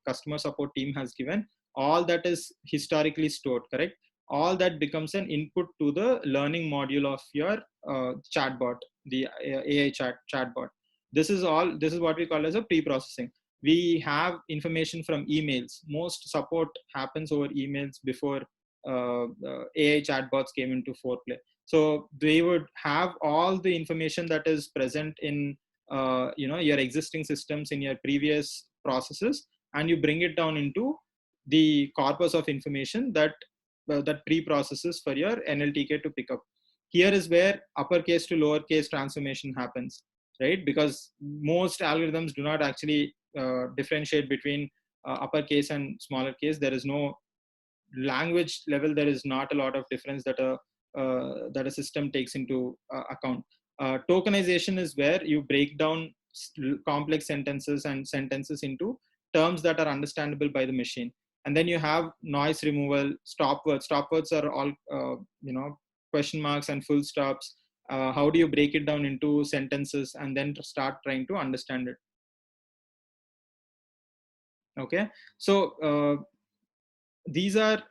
customer support team has given. All that is historically stored, correct? All that becomes an input to the learning module of your chatbot, the AI chatbot. This is what we call as a pre-processing. We have information from emails. Most support happens over emails before AI chatbots came into foreplay. So they would have all the information that is present in your existing systems in your previous processes, and you bring it down into the corpus of information that pre-processes for your NLTK to pick up. Here is where uppercase to lowercase transformation happens, right? Because most algorithms do not actually differentiate between uppercase and smaller case. There is no language level. There is not a lot of difference that a system takes into account. Tokenization is where you break down complex sentences and sentences into terms that are understandable by the machine. And then you have noise removal, stop words. Stop words are all, question marks and full stops. How do you break it down into sentences and then to start trying to understand it? Okay, so these are,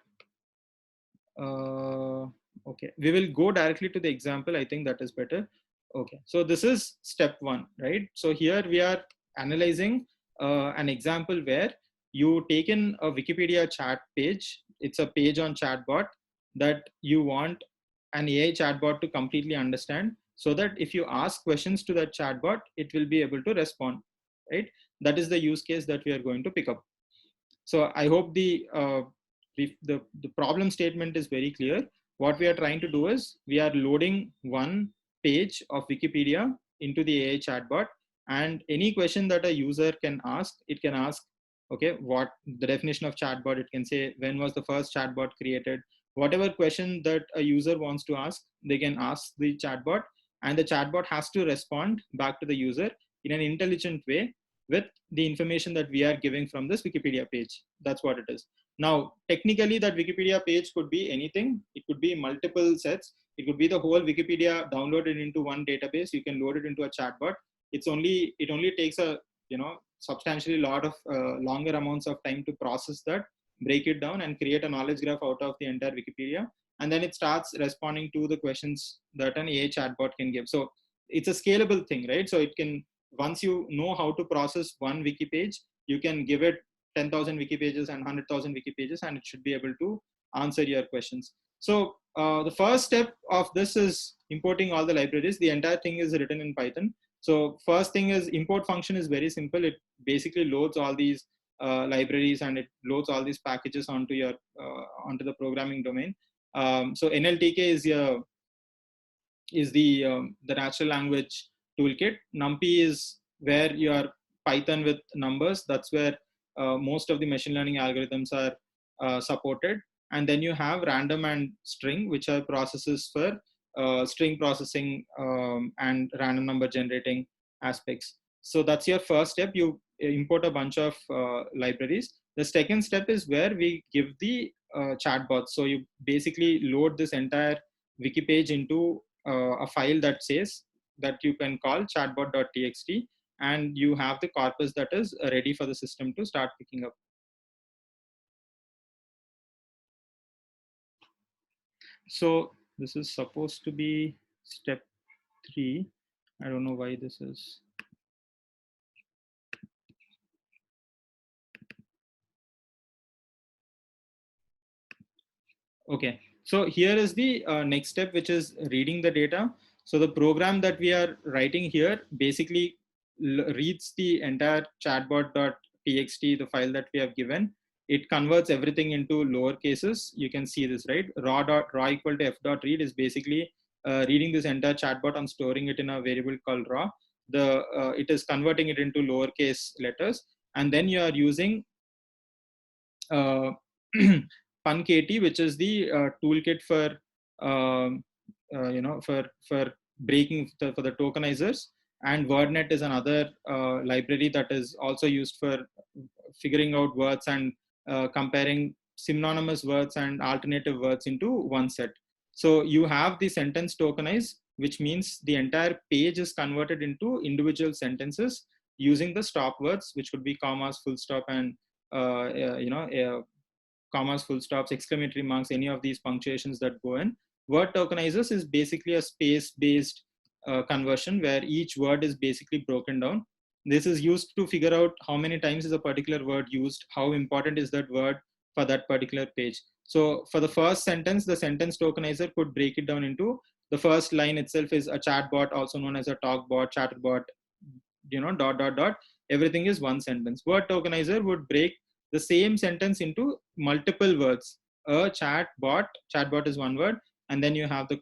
okay, we will go directly to the example. I think that is better. Okay, so this is step one, right? So here we are analyzing an example where you take in a Wikipedia chat page. It's a page on chatbot that you want an AI chatbot to completely understand, so that if you ask questions to that chatbot, it will be able to respond, right? That is the use case that we are going to pick up. So I hope the problem statement is very clear. What we are trying to do is we are loading one page of Wikipedia into the AI chatbot, and any question that a user can ask, it can ask, okay, what the definition of chatbot, it can say when was the first chatbot created, whatever question that a user wants to ask, they can ask the chatbot, and the chatbot has to respond back to the user in an intelligent way with the information that we are giving from this Wikipedia page. That's what it is. Now, technically, that Wikipedia page could be anything. It could be multiple sets. It could be the whole Wikipedia downloaded into one database. You can load it into a chatbot. It only takes a substantially lot of longer amounts of time to process that, break it down, and create a knowledge graph out of the entire Wikipedia. And then it starts responding to the questions that an AI chatbot can give. So it's a scalable thing, right? So it can, once you know how to process one wiki page, you can give it 10,000 wiki pages and 100,000 wiki pages, and it should be able to answer your questions. So the first step of this is importing all the libraries. The entire thing is written in Python. So first thing is, import function is very simple. It basically loads all these libraries, and it loads all these packages onto your onto the programming domain. So NLTK is the natural language toolkit. NumPy is where your Python with numbers. That's where most of the machine learning algorithms are supported. And then you have random and string, which are processes for string processing and random number generating aspects. So that's your first step. You import a bunch of libraries. The second step is where we give the chatbots. So you basically load this entire wiki page into a file that says that you can call chatbot.txt, and you have the corpus that is ready for the system to start picking up. So this is supposed to be step 3. I don't know why this is. Okay, so here is the next step, which is reading the data. So the program that we are writing here basically reads the entire chatbot.txt, the file that we have given. It converts everything into lower cases. You can see this, right? Raw equal to f.read is basically reading this entire chatbot and storing it in a variable called raw. It is converting it into lowercase letters, and then you are using PunKT, which is the toolkit for for breaking for the tokenizers, and WordNet is another library that is also used for figuring out words and comparing synonymous words and alternative words into one set. So you have the sentence tokenize, which means the entire page is converted into individual sentences using the stop words, which would be commas, full stop, and commas, full stops, exclamatory marks, any of these punctuations that go in. Word tokenizers is basically a space-based conversion where each word is basically broken down. This is used to figure out how many times is a particular word used, how important is that word for that particular page. So for the first sentence, the sentence tokenizer could break it down into the first line itself is a chatbot, also known as a talkbot, chatterbot, dot. Everything is one sentence. Word tokenizer would break the same sentence into multiple words. A chatbot is one word, and then you have the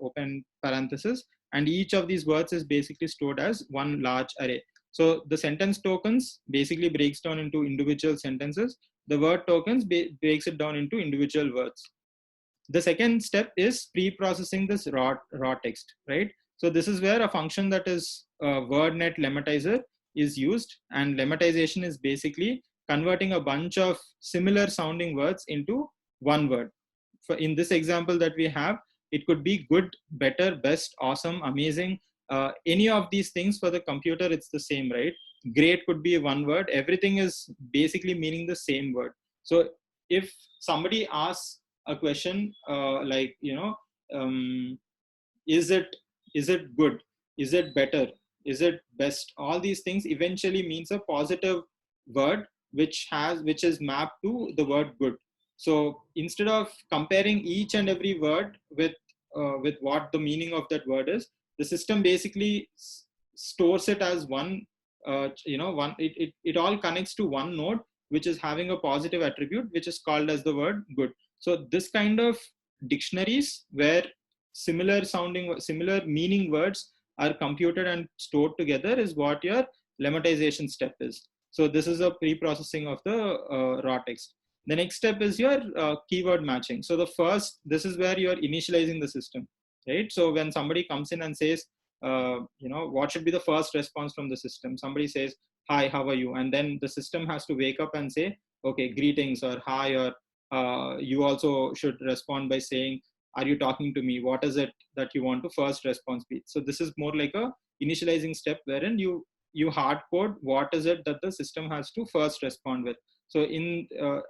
open parenthesis, and each of these words is basically stored as one large array. So the sentence tokens basically breaks down into individual sentences. The word tokens breaks it down into individual words. The second step is pre-processing this raw text, right? So this is where a function that is wordnet lemmatizer is used, and lemmatization is basically converting a bunch of similar sounding words into one word. For in this example that we have, it could be good, better, best, awesome, amazing. Any of these things for the computer, it's the same, right? Great could be one word. Everything is basically meaning the same word. So if somebody asks a question like, is it good, is it better, is it best, all these things eventually means a positive word which is mapped to the word good. So instead of comparing each and every word with what the meaning of that word is, the system basically stores it as one, it all connects to one node which is having a positive attribute which is called as the word good. So this kind of dictionaries where similar meaning words are computed and stored together is what your lemmatization step is. So this is a pre-processing of the raw text. The next step is your keyword matching. So this is where you're initializing the system, right? So when somebody comes in and says, what should be the first response from the system? Somebody says, hi, how are you? And then the system has to wake up and say, okay, greetings, or hi, or you also should respond by saying, are you talking to me? What is it that you want to first response be? So this is more like a initializing step wherein you hard code what is it that the system has to first respond with. So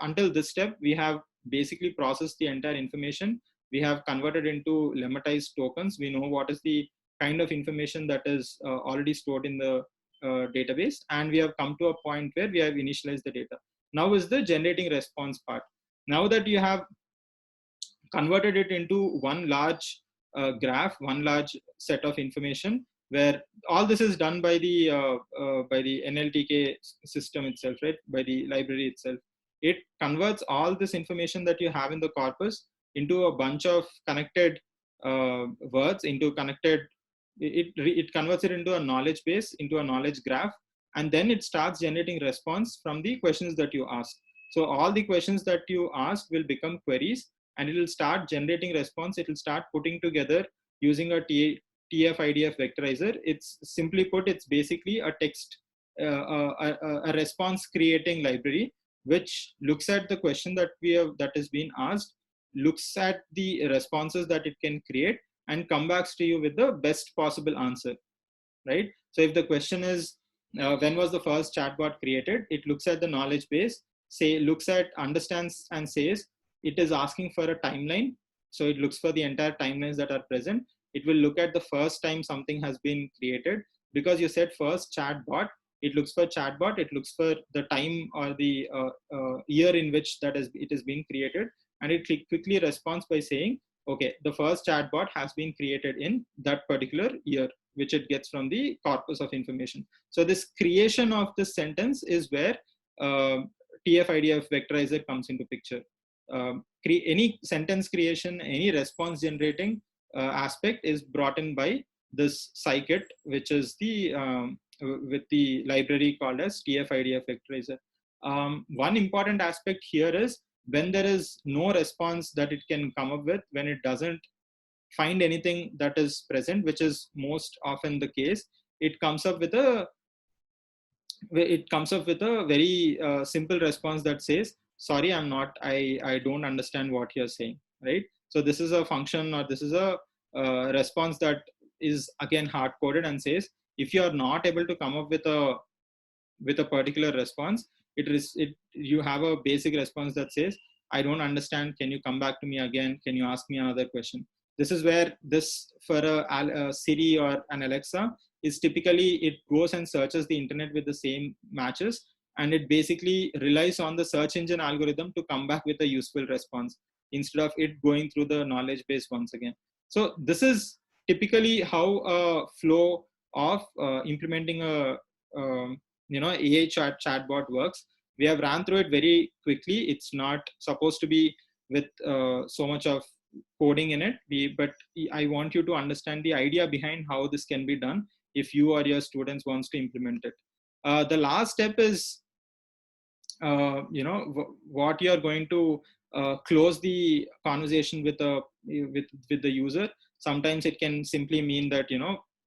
until this step, we have basically processed the entire information. We have converted into lemmatized tokens. We know what is the kind of information that is already stored in the database, and we have come to a point where we have initialized the data. Now is the generating response part. Now that you have converted it into one large graph, one large set of information, where all this is done by the NLTK system itself, right? By the library itself. It converts all this information that you have in the corpus into a bunch of connected words, into connected. It converts it into a knowledge base, into a knowledge graph, and then it starts generating response from the questions that you ask. So all the questions that you ask will become queries, and it will start generating response. It will start putting together using a TF-IDF vectorizer. It's simply put, it's basically a text, a response creating library, which looks at the question that is being asked, looks at the responses that it can create, and come back to you with the best possible answer, right? So if the question is, when was the first chatbot created? It looks at the knowledge base, understands and says, it is asking for a timeline. So it looks for the entire timelines that are present. It will look at the first time something has been created. Because you said first chatbot, it looks for chatbot. It looks for the time or the year in which it is being created. And it quickly responds by saying, okay, the first chatbot has been created in that particular year, which it gets from the corpus of information. So this creation of this sentence is where TF-IDF vectorizer comes into picture. Any sentence creation, any response generating aspect is brought in by this scikit, which is the with the library called as TF-IDF vectorizer. One important aspect here is when there is no response that it can come up with, when it doesn't find anything that is present, which is most often the case, it comes up with a very simple response that says, sorry, I don't understand what you're saying, right? So this is a function, or this is a response that is again hard coded and says, if you are not able to come up with a particular response, you have a basic response that says, I don't understand, can you come back to me again, can you ask me another question? This is where this, for a Siri or an Alexa, is typically it goes and searches the internet with the same matches, and it basically relies on the search engine algorithm to come back with a useful response instead of it going through the knowledge base once again. So this is typically how a flow of implementing a AI chatbot works. We have ran through it very quickly. It's not supposed to be with so much of coding in it, but I want you to understand the idea behind how this can be done if you or your students wants to implement it. The last step is what you're going to close the conversation with the user. Sometimes it can simply mean that,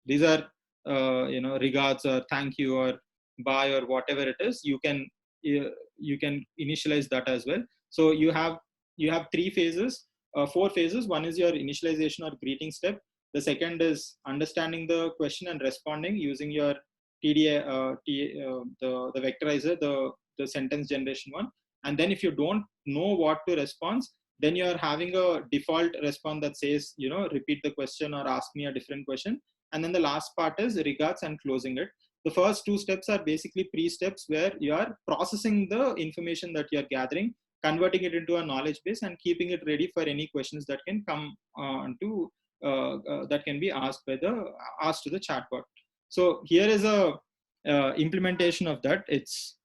these are regards or thank you or bye or whatever it is. You can initialize that as well. So you have four phases. One is your initialization or greeting step. The second is understanding the question and responding using your TDA, the vectorizer, the sentence generation one. And then if you don't know what to respond, then you're having a default response that says, repeat the question or ask me a different question. And then the last part is regards and closing it. The first two steps are basically pre-steps where you are processing the information that you're gathering, converting it into a knowledge base and keeping it ready for any questions that can come that can be asked to the chatbot. So here is a implementation of that. It's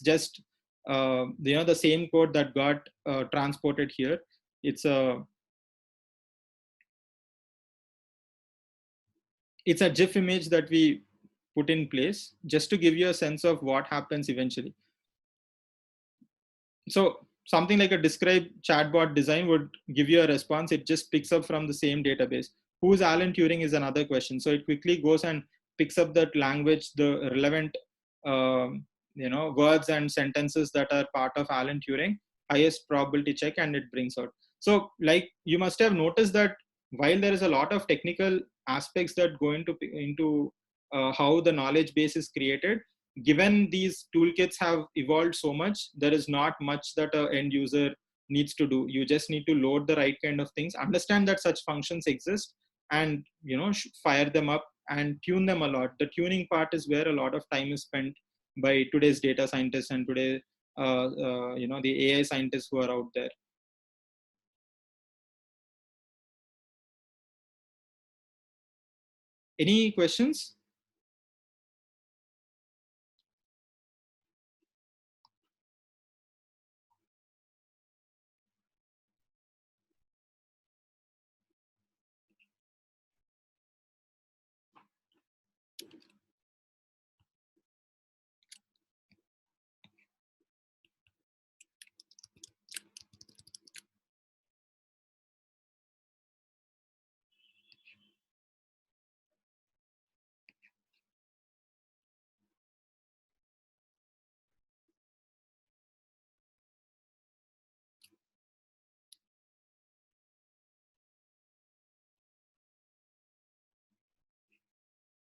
just the same code that got transported here. It's a GIF image that we put in place just to give you a sense of what happens eventually. So something like a describe chatbot design would give you a response. It just picks up from the same database. Who's Alan Turing is another question. So it quickly goes and picks up that language, the relevant words and sentences that are part of Alan Turing, highest probability check, and it brings out. So like you must have noticed that while there is a lot of technical aspects that go into how the knowledge base is created, given these toolkits have evolved so much, there is not much that an end user needs to do. You just need to load the right kind of things, understand that such functions exist, and fire them up and tune them a lot. The tuning part is where a lot of time is spent by today's data scientists and today the AI scientists who are out there. Any questions?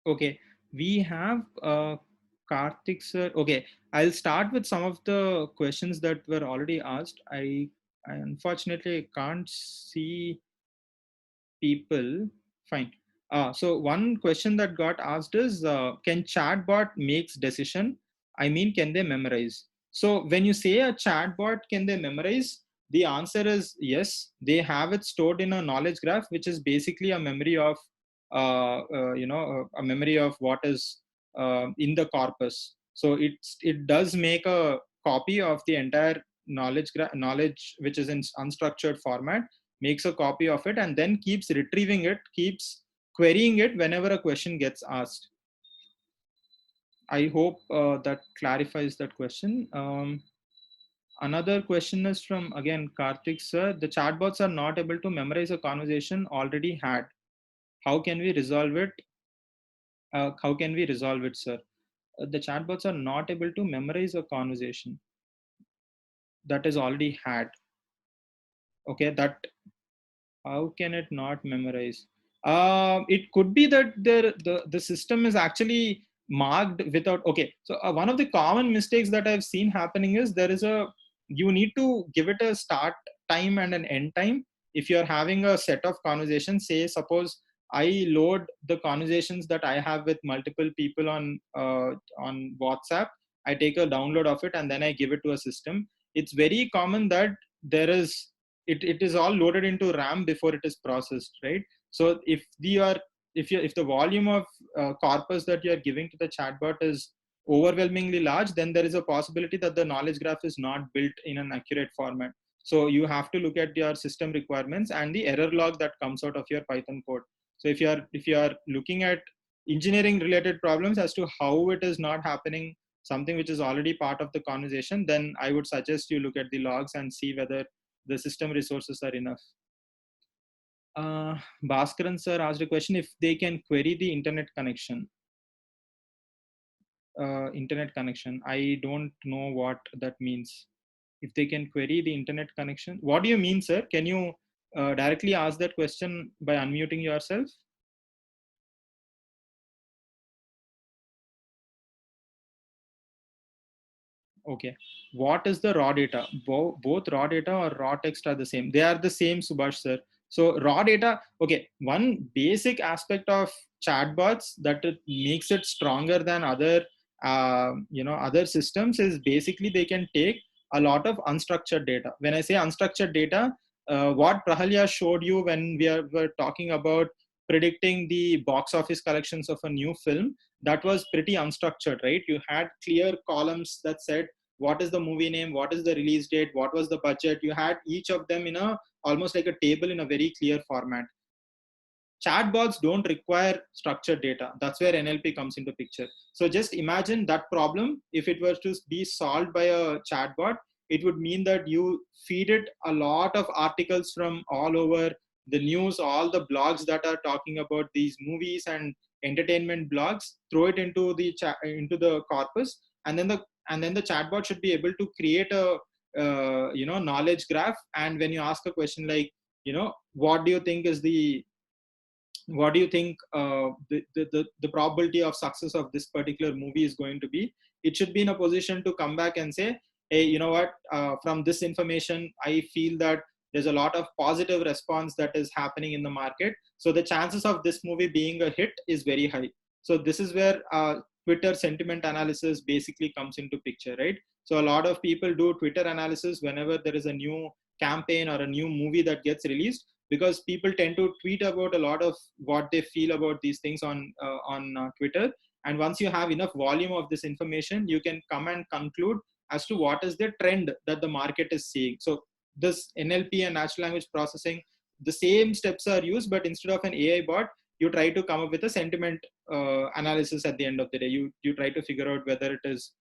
Okay, we have Karthik sir. Okay, I'll start with some of the questions that were already asked. I unfortunately can't see people. Fine. So one question that got asked is, can chatbot makes decision? I mean, can they memorize? So when you say a chatbot, can they memorize? The answer is yes. They have it stored in a knowledge graph, which is basically a memory of, a memory of what is in the corpus. So it does make a copy of the entire knowledge which is in unstructured format, makes a copy of it, and then keeps retrieving it, keeps querying it whenever a question gets asked. I hope that clarifies that question. Another question is from, again, Karthik sir. The chatbots are not able to memorize a conversation already had. How can we resolve it? How can we resolve it, sir? The chatbots are not able to memorize a conversation that is already had. Okay, that how can it not memorize? It could be that the system is actually marked without. Okay, so one of the common mistakes that I've seen happening is you need to give it a start time and an end time. If you're having a set of conversations, say suppose I load the conversations that I have with multiple people on WhatsApp, I take a download of it and then I give it to a system. It's very common that it is all loaded into RAM before it is processed, right? So if the volume of corpus that you are giving to the chatbot is overwhelmingly large, then there is a possibility that the knowledge graph is not built in an accurate format. So you have to look at your system requirements and the error log that comes out of your Python code. So if you are looking at engineering related problems as to how it is not happening something which is already part of the conversation, then I would suggest you look at the logs and see whether the system resources are enough. Bhaskaran sir asked a question if they can query the internet connection. Internet connection. I don't know what that means. If they can query the internet connection. What do you mean, sir? Can you directly ask that question by unmuting yourself? Okay. What is the raw data? Both raw data or raw text are the same. They are the same, Subhash sir. So raw data, okay. One basic aspect of chatbots that it makes it stronger than other, other systems is basically they can take a lot of unstructured data. When I say unstructured data, what Prahalya showed you when were talking about predicting the box office collections of a new film, that was pretty unstructured, right? You had clear columns that said what is the movie name, what is the release date, what was the budget. You had each of them in a almost like a table in a very clear format. Chatbots don't require structured data. That's where NLP comes into picture. So just imagine that problem. If it were to be solved by a chatbot, it would mean that you feed it a lot of articles from all over the news, all the blogs that are talking about these movies and entertainment blogs, throw it into the corpus, and then the chatbot should be able to create a knowledge graph. And when you ask a question like, what do you think the probability of success of this particular movie is going to be, it should be in a position to come back and say, hey, you know what, from this information, I feel that there's a lot of positive response that is happening in the market. So the chances of this movie being a hit is very high. So this is where Twitter sentiment analysis basically comes into picture, right? So a lot of people do Twitter analysis whenever there is a new campaign or a new movie that gets released, because people tend to tweet about a lot of what they feel about these things on Twitter. And once you have enough volume of this information, you can come and conclude as to what is the trend that the market is seeing. So this NLP and natural language processing, the same steps are used, but instead of an AI bot, you try to come up with a sentiment analysis at the end of the day. You try to figure out whether it is,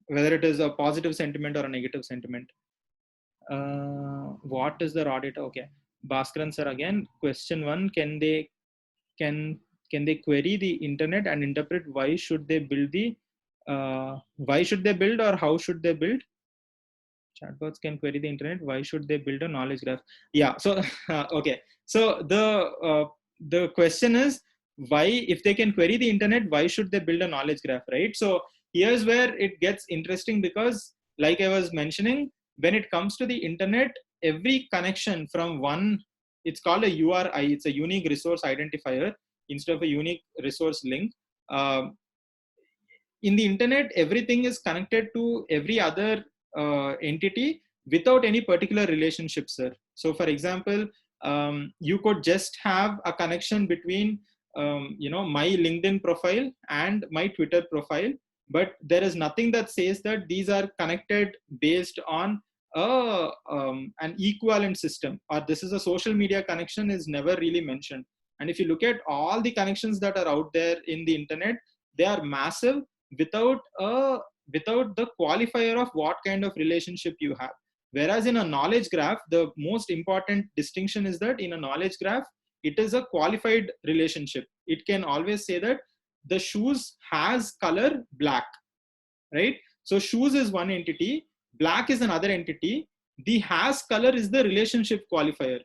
whether it is a positive sentiment or a negative sentiment. What is the raw data? Okay, Bhaskaran sir, again, question one: Can they query the internet and interpret why should they build or how should they build? Chatbots can query the internet. Why should they build a knowledge graph? Yeah. So okay. So the question is, why, if they can query the internet, why should they build a knowledge graph, right? So here's where it gets interesting, because like I was mentioning, when it comes to the internet, every connection from one, it's called a URI, it's a unique resource identifier instead of a unique resource link. In the internet, everything is connected to every other entity without any particular relationship, sir. So for example, you could just have a connection between my LinkedIn profile and my Twitter profile, but there is nothing that says that these are connected based on an equivalent system, or this is a social media connection is never really mentioned. And if you look at all the connections that are out there in the internet, they are massive without the qualifier of what kind of relationship you have. Whereas in a knowledge graph, the most important distinction is that in a knowledge graph, it is a qualified relationship. It can always say that the shoes has color black, right? So shoes is one entity, black is another entity, the has color is the relationship qualifier,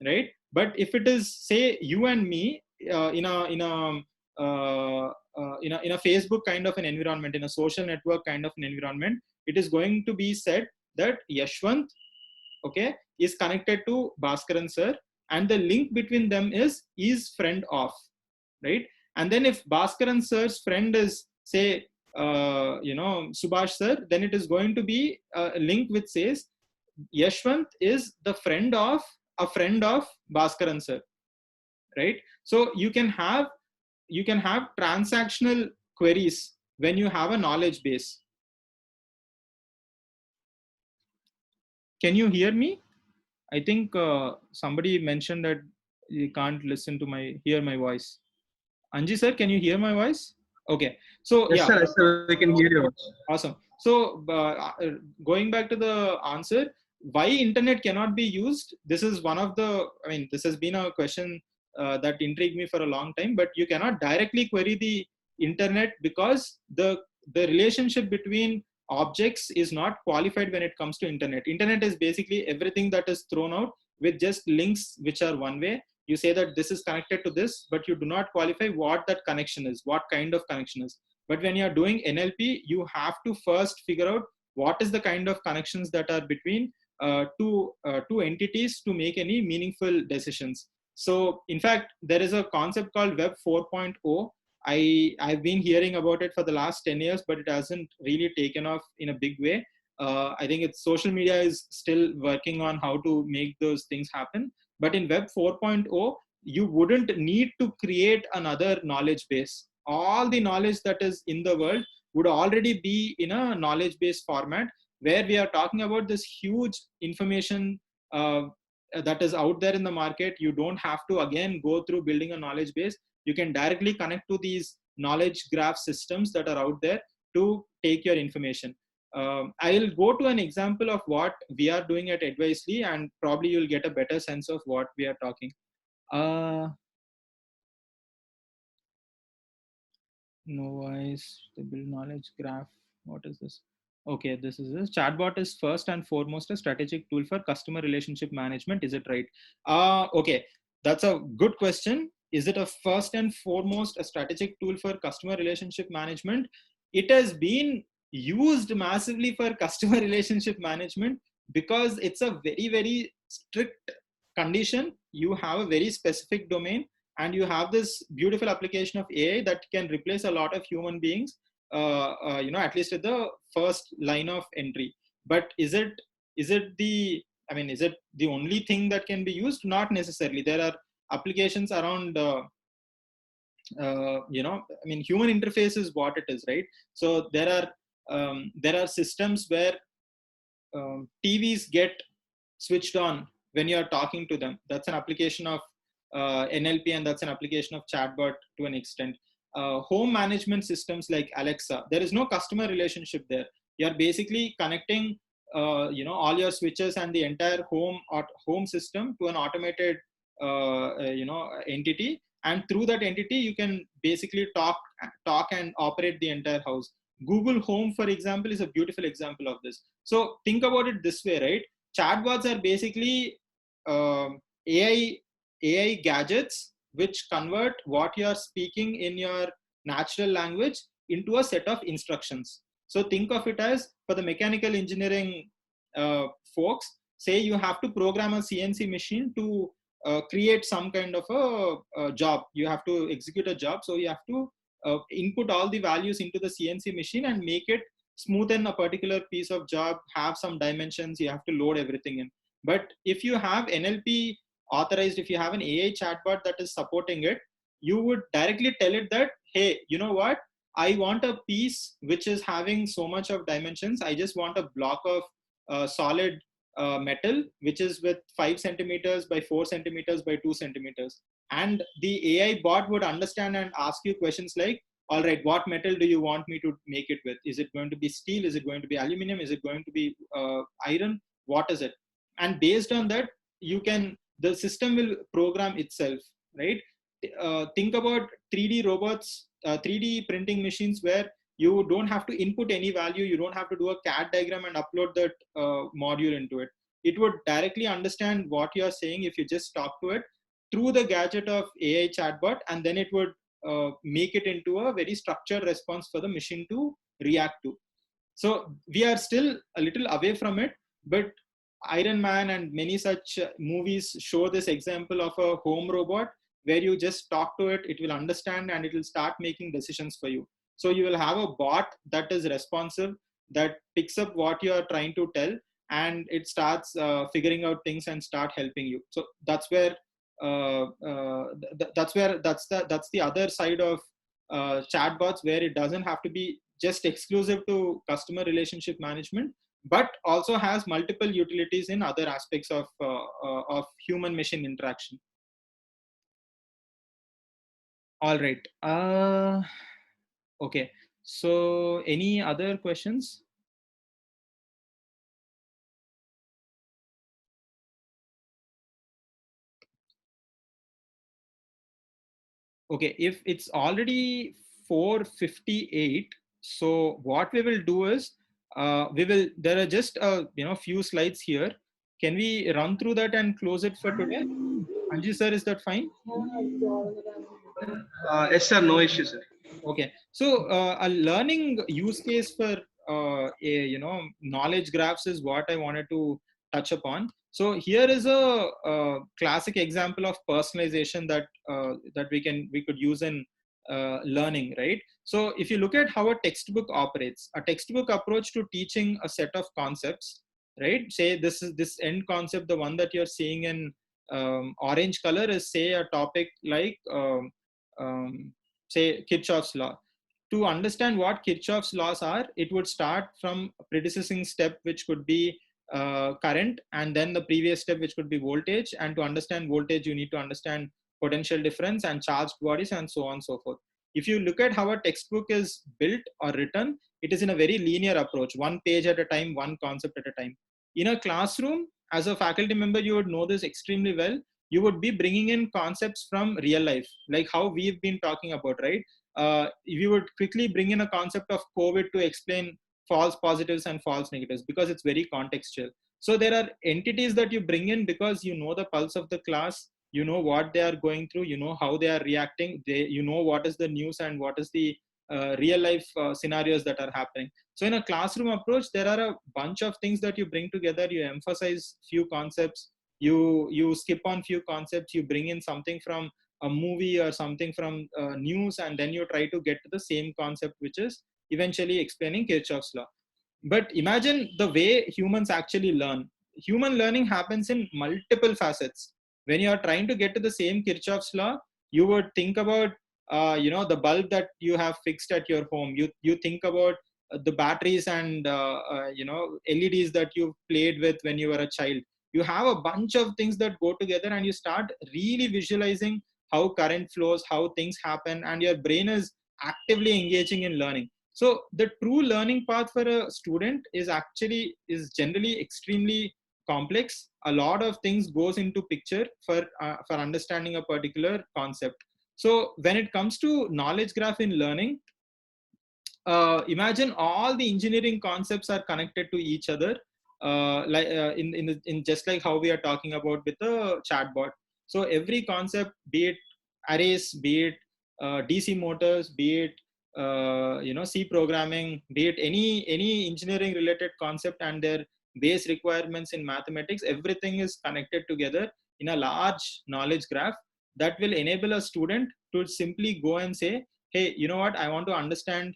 right? But if it is, say, you and me in a Facebook kind of an environment, in a social network kind of an environment, it is going to be said that Yashwanth, okay, is connected to Bhaskaran sir, and the link between them is friend of, right? And then if Bhaskaran sir's friend is, say, Subhash sir, then it is going to be a link which says Yashwanth is the friend of a friend of Bhaskaran sir, right? So you can have transactional queries when you have a knowledge base. Can you hear me? I think somebody mentioned that you can't hear my voice. Anji sir, can you hear my voice? Okay. So Yes, yeah, sir. Yes, sir. We can hear you. awesome. So going back to the answer, why internet cannot be used? This is one of the, I mean, this has been a question that intrigued me for a long time, but you cannot directly query the internet because the relationship between objects is not qualified when it comes to internet. Internet is basically everything that is thrown out with just links which are one way. You say that this is connected to this, but you do not qualify what that connection is, what kind of connection is. But when you're doing NLP, you have to first figure out what is the kind of connections that are between two entities to make any meaningful decisions. So in fact, there is a concept called Web 4.0. I've been hearing about it for the last 10 years, but it hasn't really taken off in a big way. I think it's social media is still working on how to make those things happen. But in Web 4.0, you wouldn't need to create another knowledge base. All the knowledge that is in the world would already be in a knowledge base format, where we are talking about this huge information that is out there in the market. You don't have to again go through building a knowledge base. You can directly connect to these knowledge graph systems that are out there to take your information. I'll go to an example of what we are doing at Edwisely, and probably you'll get a better sense of what we are talking. No voice, the build knowledge graph. What is this? Okay, this is this. Chatbot is first and foremost a strategic tool for customer relationship management. Is it right? Okay, that's a good question. Is it a first and foremost a strategic tool for customer relationship management? It has been used massively for customer relationship management because it's a very, very strict condition. You have a very specific domain, and you have this beautiful application of AI that can replace a lot of human beings, at least at the first line of entry. But is it the, I mean, is it the only thing that can be used? Not necessarily. There are applications around, I mean, human interface is what it is, right? So there are systems where TVs get switched on when you are talking to them. That's an application of NLP, and that's an application of chatbot to an extent. Home management systems like Alexa, there is no customer relationship there. You are basically connecting all your switches and the entire home system to an automated entity, and through that entity you can basically talk and operate the entire house. Google Home, for example, is a beautiful example of this. So think about it this way, right? Chatbots are basically AI gadgets which convert what you are speaking in your natural language into a set of instructions. So think of it as, for the mechanical engineering folks, say you have to program a CNC machine to create some kind of a job. You have to execute a job, so you have to input all the values into the CNC machine and make it smoothen a particular piece of job, have some dimensions, you have to load everything in. But if you have NLP authorized, if you have an AI chatbot that is supporting it, you would directly tell it that, hey, you know what, I want a piece which is having so much of dimensions. I just want a block of solid metal which is with 5 centimeters by 4 centimeters by 2 centimeters. And the AI bot would understand and ask you questions like, all right, what metal do you want me to make it with? Is it going to be steel? Is it going to be aluminum? Is it going to be iron? What is it? And based on that, the system will program itself, right? Think about 3D robots, 3D printing machines, where you don't have to input any value. You don't have to do a CAD diagram and upload that module into it. It would directly understand what you're saying if you just talk to it through the gadget of AI chatbot, and then it would make it into a very structured response for the machine to react to. So we are still a little away from it, but Iron Man and many such movies show this example of a home robot where you just talk to it, it will understand and it will start making decisions for you. So you will have a bot that is responsive, that picks up what you are trying to tell, and it starts figuring out things and start helping you. So that's where that's the other side of chatbots, where it doesn't have to be just exclusive to customer relationship management, but also has multiple utilities in other aspects of human machine interaction. All right. Okay. So any other questions? Okay, if it's already 4:58, so what we will do is there are just few slides here. Can we run through that and close it for today? Anji sir, is that fine? Yes, sir. No issue, sir. Okay, so a learning use case for knowledge graphs is what I wanted to touch upon. So here is a classic example of personalization that we could use in learning, right? So if you look at how a textbook operates, a textbook approach to teaching a set of concepts, right? Say this end concept, the one that you're seeing in orange color is, say, a topic like say Kirchhoff's law. To understand what Kirchhoff's laws are, it would start from a predecessing step, which could be current, and then the previous step, which could be voltage. And to understand voltage, you need to understand potential difference and charged bodies, and so on and so forth. If you look at how a textbook is built or written, it is in a very linear approach, one page at a time, one concept at a time. In a classroom, as a faculty member, you would know this extremely well. You would be bringing in concepts from real life, like how we've been talking about, right? We would quickly bring in a concept of COVID to explain false positives and false negatives, because it's very contextual. So there are entities that you bring in because you know the pulse of the class, you know what they are going through, you know how they are reacting, you know what is the news and what is the real life scenarios that are happening. So in a classroom approach, there are a bunch of things that you bring together. You emphasize few concepts, you skip on few concepts, you bring in something from a movie or something from news, and then you try to get to the same concept, which is eventually explaining Kirchhoff's law. But imagine the way humans actually learn. Human learning happens in multiple facets. When you are trying to get to the same Kirchhoff's law, you would think about the bulb that you have fixed at your home. You think about the batteries and LEDs that you played with when you were a child. You have a bunch of things that go together, and you start really visualizing how current flows, how things happen, and your brain is actively engaging in learning. So the true learning path for a student is generally extremely complex. A lot of things goes into picture for understanding a particular concept. So when it comes to knowledge graph in learning, imagine all the engineering concepts are connected to each other, in just like how we are talking about with the chatbot. So every concept, be it arrays, be it DC motors, be it C programming, be it any engineering related concept and their base requirements in mathematics, everything is connected together in a large knowledge graph that will enable a student to simply go and say, hey, you know what, I want to understand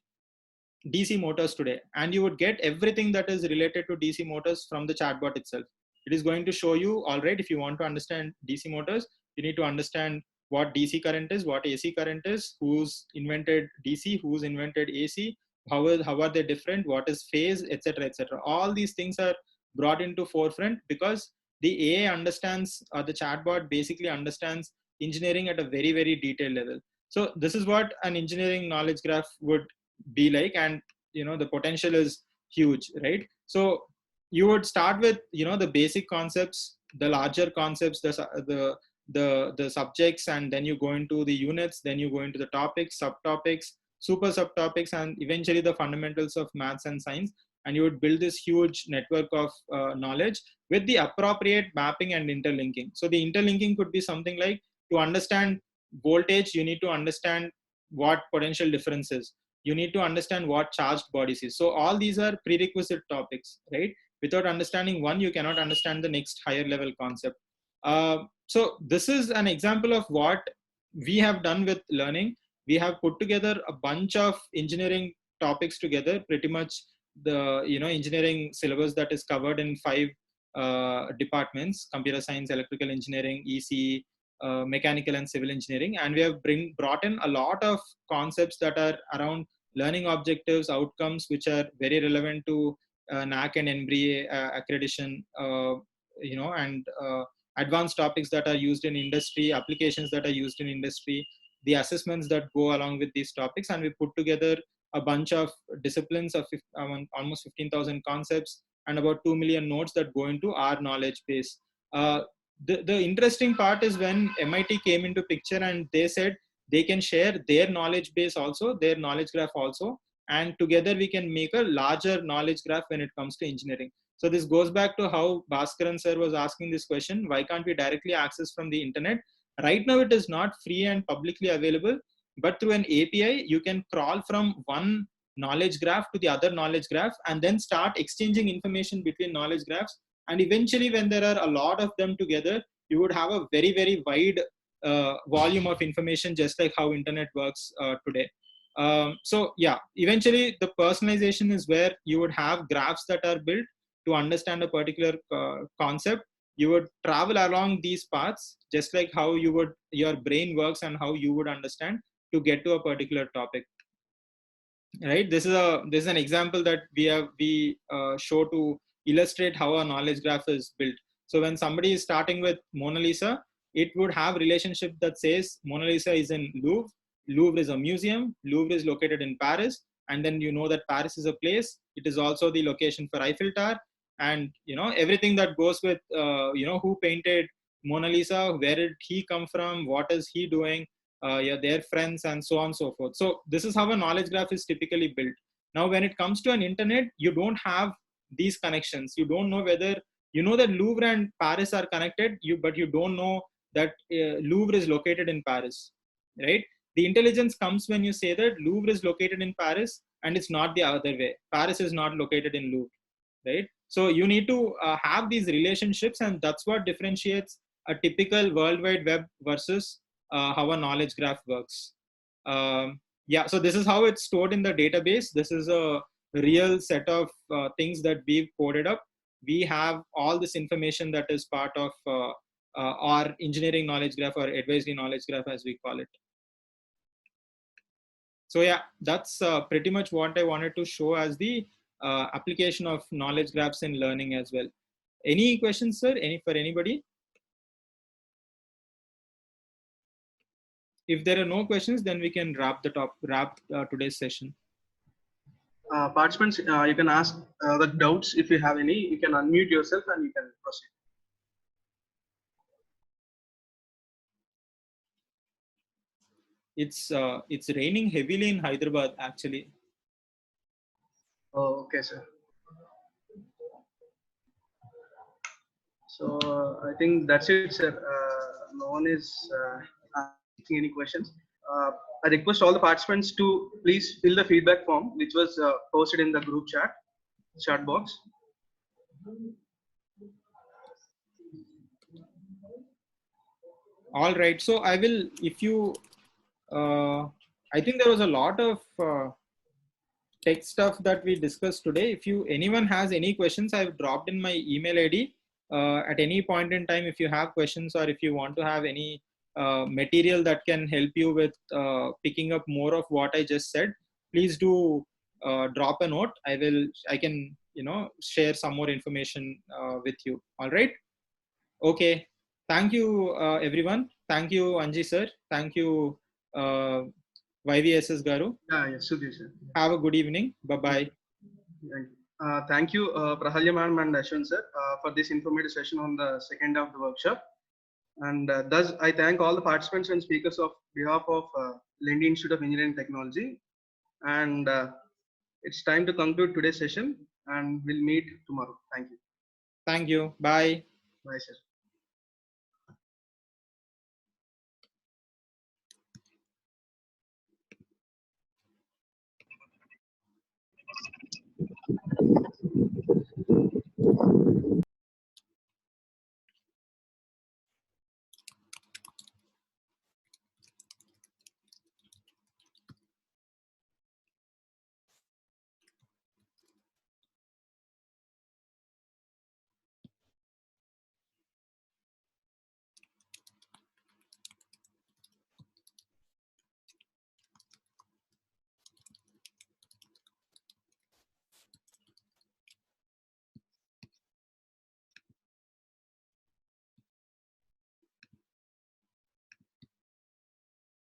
DC motors today, and you would get everything that is related to DC motors from the chatbot itself. It is going to show you, all right, if you want to understand DC motors, you need to understand what DC current is, what AC current is, who's invented DC, who's invented AC, how are they different, what is phase, etc., etc. All these things are brought into forefront because the AI understands, the chatbot basically understands engineering at a very, very detailed level. So this is what an engineering knowledge graph would be like, and the potential is huge, right? So you would start with the basic concepts, the larger concepts, the subjects, and then you go into the units, then you go into the topics, subtopics, super subtopics, and eventually the fundamentals of maths and science. And you would build this huge network of knowledge with the appropriate mapping and interlinking. So the interlinking could be something like, to understand voltage, you need to understand what potential difference is, you need to understand what charged bodies is. So all these are prerequisite topics, right? Without understanding one, you cannot understand the next higher level concept. So this is an example of what we have done with learning. We have put together a bunch of engineering topics together, pretty much the engineering syllabus that is covered in 5 departments: computer science, electrical engineering, EC, mechanical and civil engineering. And we have brought in a lot of concepts that are around learning objectives, outcomes, which are very relevant to NAC and NBA accreditation, and advanced topics that are used in industry, applications that are used in industry, the assessments that go along with these topics, and we put together a bunch of disciplines of almost 15,000 concepts and about 2 million notes that go into our knowledge base. The interesting part is when MIT came into picture and they said they can share their knowledge base also, their knowledge graph also, and together we can make a larger knowledge graph when it comes to engineering. So this goes back to how Bhaskaran sir was asking this question, why can't we directly access from the internet? Right now it is not free and publicly available, but through an API, you can crawl from one knowledge graph to the other knowledge graph and then start exchanging information between knowledge graphs. And eventually when there are a lot of them together, you would have a very, very wide volume of information, just like how internet works today. So yeah, eventually the personalization is where you would have graphs that are built to understand a particular concept. You would travel along these paths, just like how your brain works and how you would understand to get to a particular topic. Right? This is an example that we show to illustrate how a knowledge graph is built. So when somebody is starting with Mona Lisa, it would have relationship that says Mona Lisa is in Louvre. Louvre is a museum. Louvre is located in Paris, and then you know that Paris is a place. It is also the location for Eiffel Tower, and everything that goes with who painted Mona Lisa, where did he come from, what is he doing, their friends, and so on and so forth. So this is how a knowledge graph is typically built. Now, when it comes to an internet, you don't have these connections. You don't know whether that Louvre and Paris are connected, but you don't know that Louvre is located in Paris, right? The intelligence comes when you say that Louvre is located in Paris and it's not the other way. Paris is not located in Louvre, right? So you need to have these relationships, and that's what differentiates a typical World Wide Web versus how a knowledge graph works. Yeah, so this is how it's stored in the database. This is a real set of things that we've coded up. We have all this information that is part of our engineering knowledge graph, or advisory knowledge graph as we call it. So yeah, that's pretty much what I wanted to show as the application of knowledge graphs in learning as well. Any questions, sir? For anybody? If there are no questions, then we can wrap today's session. Participants, you can ask the doubts if you have any. You can unmute yourself and you can proceed. It's raining heavily in Hyderabad actually. Oh, okay, sir. So I think that's it, sir. No one is asking any questions. I request all the participants to please fill the feedback form, which was posted in the group chat box. All right. So I will, if you, I think there was a lot of tech stuff that we discussed today. If anyone has any questions, I've dropped in my email ID. At any point in time, if you have questions or if you want to have any material that can help you with picking up more of what I just said, please do drop a note. I can share some more information with you. All right. Okay. Thank you, everyone. Thank you, Anji sir. Thank you, YVSS Garu. Yes, Sudhir sir. Have a good evening. Bye-bye. Thank you, Prahalya ma'am and Yashwanth sir, for this informative session on the second half of the workshop. And thus, I thank all the participants and speakers on behalf of Lendi Institute of Engineering Technology. And it's time to conclude today's session, and we'll meet tomorrow. Thank you. Thank you. Bye. Bye, sir.